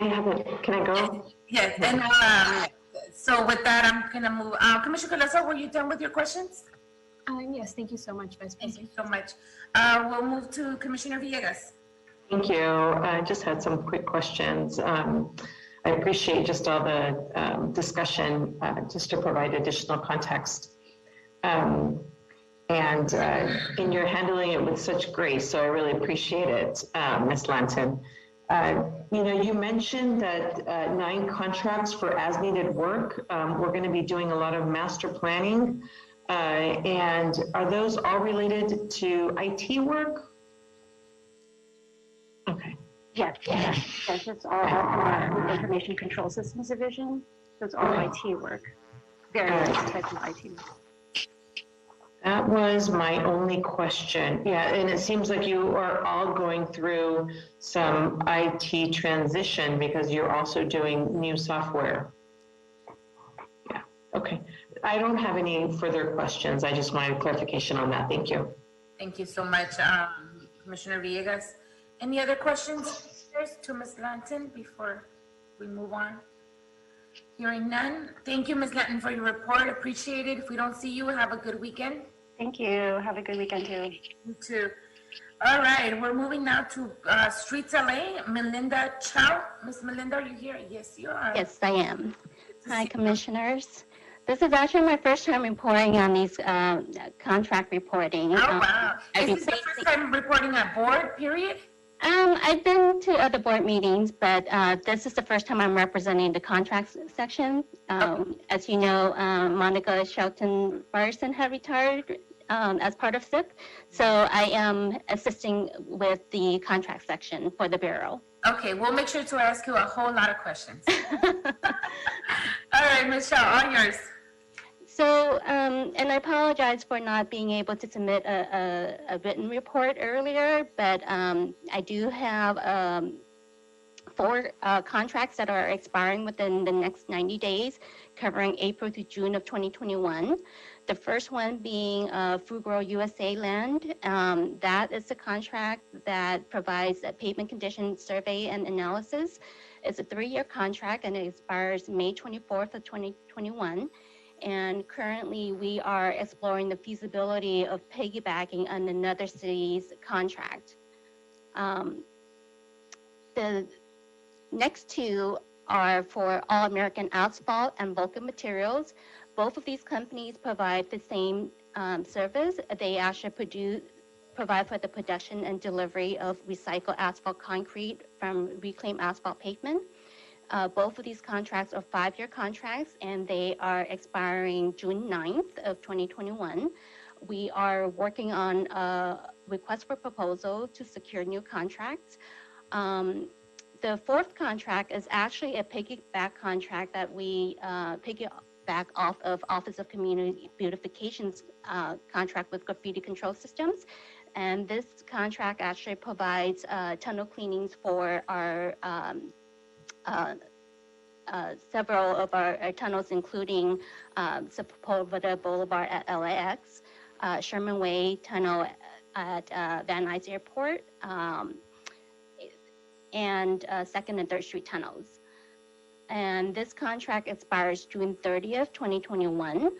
Can I go? Yes, and so with that, I'm gonna move. Commissioner Colazo, were you done with your questions? Yes, thank you so much, Vice President. Thank you so much. We'll move to Commissioner Villegas. Thank you. I just had some quick questions. I appreciate just all the discussion, just to provide additional context. And you're handling it with such grace, so I really appreciate it, Ms. Lanton. You mentioned that 9 contracts for as-needed work. We're going to be doing a lot of master planning. And are those all related to IT work? Okay. Yes, it's all our Information Control Systems Division. So it's all IT work, various types of IT work. That was my only question. Yeah, and it seems like you are all going through some IT transition because you're also doing new software. Yeah, okay. I don't have any further questions. I just wanted clarification on that. Thank you. Thank you so much, Commissioner Villegas. Any other questions to Ms. Lanton before we move on? Hearing none. Thank you, Ms. Lanton, for your report. Appreciate it. If we don't see you, have a good weekend. Thank you. Have a good weekend too. You too. All right, we're moving now to Streets LA. Melinda Chow. Miss Melinda, are you here? Yes, you are. Yes, I am. Hi, commissioners. This is actually my first time reporting on these contract reporting. Oh, wow. Is this the first time reporting on board, period? I've been to other board meetings, but this is the first time I'm representing the contracts section. As you know, Monica Shelton Ryerson had retired as part of SIP, so I am assisting with the contract section for the Bureau. Okay, we'll make sure to ask you a whole lot of questions. All right, Michelle, all yours. So, and I apologize for not being able to submit a written report earlier, but I do have 4 contracts that are expiring within the next 90 days, covering April to June of 2021. The first one being Fugro USA Land. That is a contract that provides a pavement condition survey and analysis. It's a 3-year contract and it expires May 24th of 2021. And currently we are exploring the feasibility of piggybacking on another city's contract. The next 2 are for All American Asphalt and Vulcan Materials. Both of these companies provide the same service. They actually provide for the production and delivery of recycled asphalt concrete from reclaimed asphalt pavement. Both of these contracts are 5-year contracts and they are expiring June 9th of 2021. We are working on a request for proposal to secure new contracts. The 4th contract is actually a piggyback contract that we piggyback off of Office of Community Beautification's contract with Graffiti Control Systems. And this contract actually provides tunnel cleanings for our several of our tunnels, including Sepulveda Boulevard at LAX, Sherman Way Tunnel at Van Nuys Airport, and 2nd and 3rd Street tunnels. And this contract expires June 30th, 2021.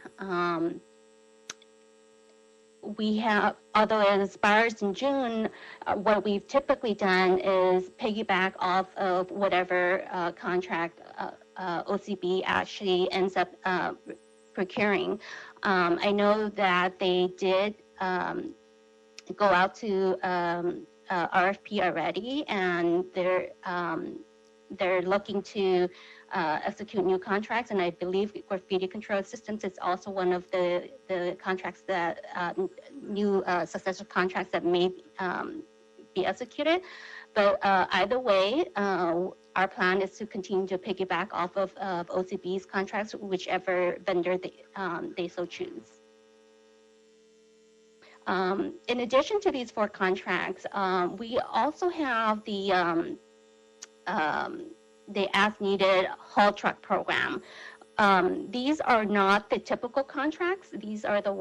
We have, although it expires in June, what we've typically done is piggyback off of whatever contract OCB actually ends up procuring. I know that they did go out to RFP already, and they're looking to execute new contracts, and I believe Graffiti Control Systems is also one of the contracts that new successor contracts that may be executed. But either way, our plan is to continue to piggyback off of OCB's contracts, whichever vendor they so choose. In addition to these 4 contracts, we also have the as-needed haul truck program. These are not the typical contracts. These are the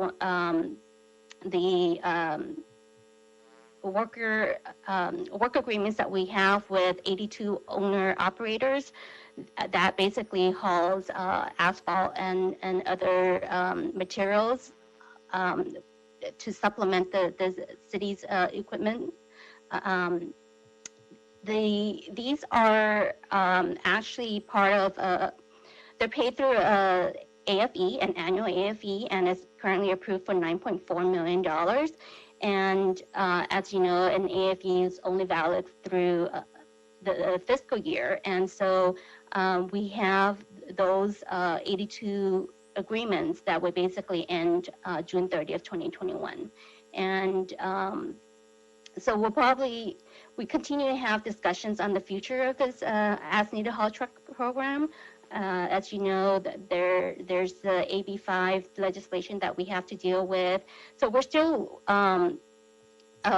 work agreements that we have with 82 owner-operators that basically hauls asphalt and other materials to supplement the city's equipment. These are actually part of, they're paid through AFE, an annual AFE, and is currently approved for $9.4 million. And as you know, an AFE is only valid through the fiscal year. And so we have those 82 agreements that would basically end June 30th, 2021. And so we continue to have discussions on the future of this as-needed haul truck program. As you know, there's the AB5 legislation that we have to deal with. So we're still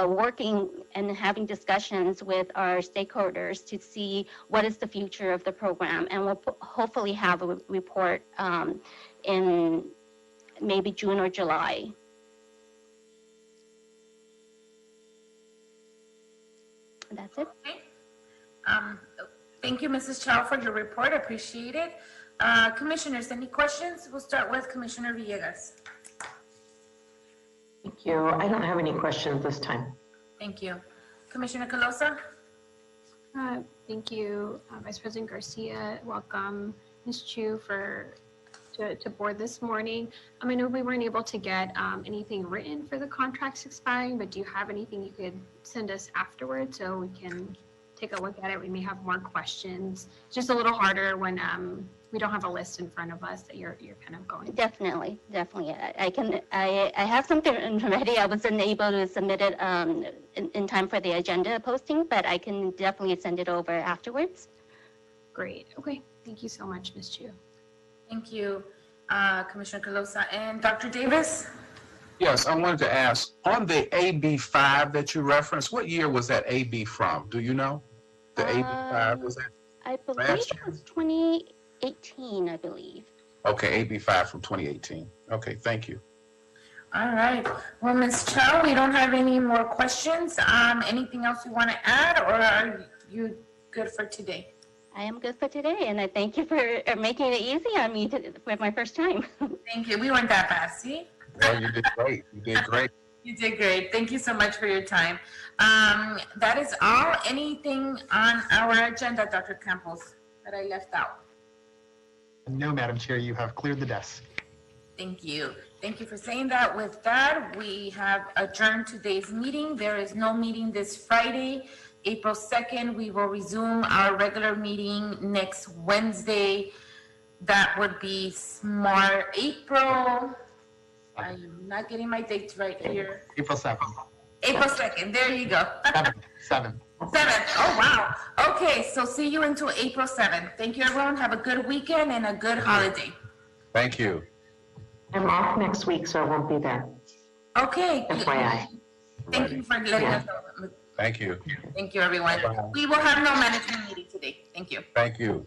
working and having discussions with our stakeholders to see what is the future of the program. And we'll hopefully have a report in maybe June or July. That's it. Okay. Thank you, Mrs. Chow, for your report. Appreciate it. Commissioners, any questions? We'll start with Commissioner Villegas. Thank you. I don't have any questions this time. Thank you. Commissioner Calosa? Thank you, Vice President Garcia. Welcome, Ms. Chu, to board this morning. I know we weren't able to get anything written for the contracts expiring, but do you have anything you could send us afterwards so we can take a look at it? We may have more questions. It's just a little harder when we don't have a list in front of us that you're kind of going. Definitely. I have something ready. I wasn't able to submit it in time for the agenda posting, but I can definitely send it over afterwards. Great. Okay. Thank you so much, Ms. Chu. Thank you, Commissioner Calosa. And Dr. Davis? Yes, I wanted to ask, on the AB5 that you referenced, what year was that AB from? Do you know? The AB5, was that I believe last it year? was 2018, I believe. Okay, AB5 from 2018. Okay, thank you. All right. Well, Ms. Chow, we don't have any more questions. Anything else you want to add, or are you good for today? I am good for today, and I thank you for making it easy on me for my first time. Thank you. We weren't that bad, see? Well, you did great. You did great. You did great. Thank you so much for your time. That is all. Anything on our agenda, Dr. Campos, that I left out? No, Madam Chair, you have cleared the desk. Thank you. Thank you for saying that. With that, we have adjourned today's meeting. There is no meeting this Friday, April 2nd. We will resume our regular meeting next Wednesday. That would be April. I'm not getting my dates right here. April 7th. April 2nd. There you go. 7th. 7th. Oh, wow. Okay, so see you until April 7th. Thank you, everyone. Have a good weekend and a good holiday. Thank you. I'm off next week, so I won't be there. Okay. FYI. Thank you for letting us know. Thank you. Thank you, everyone. We will have no management meeting today. Thank you. Thank you.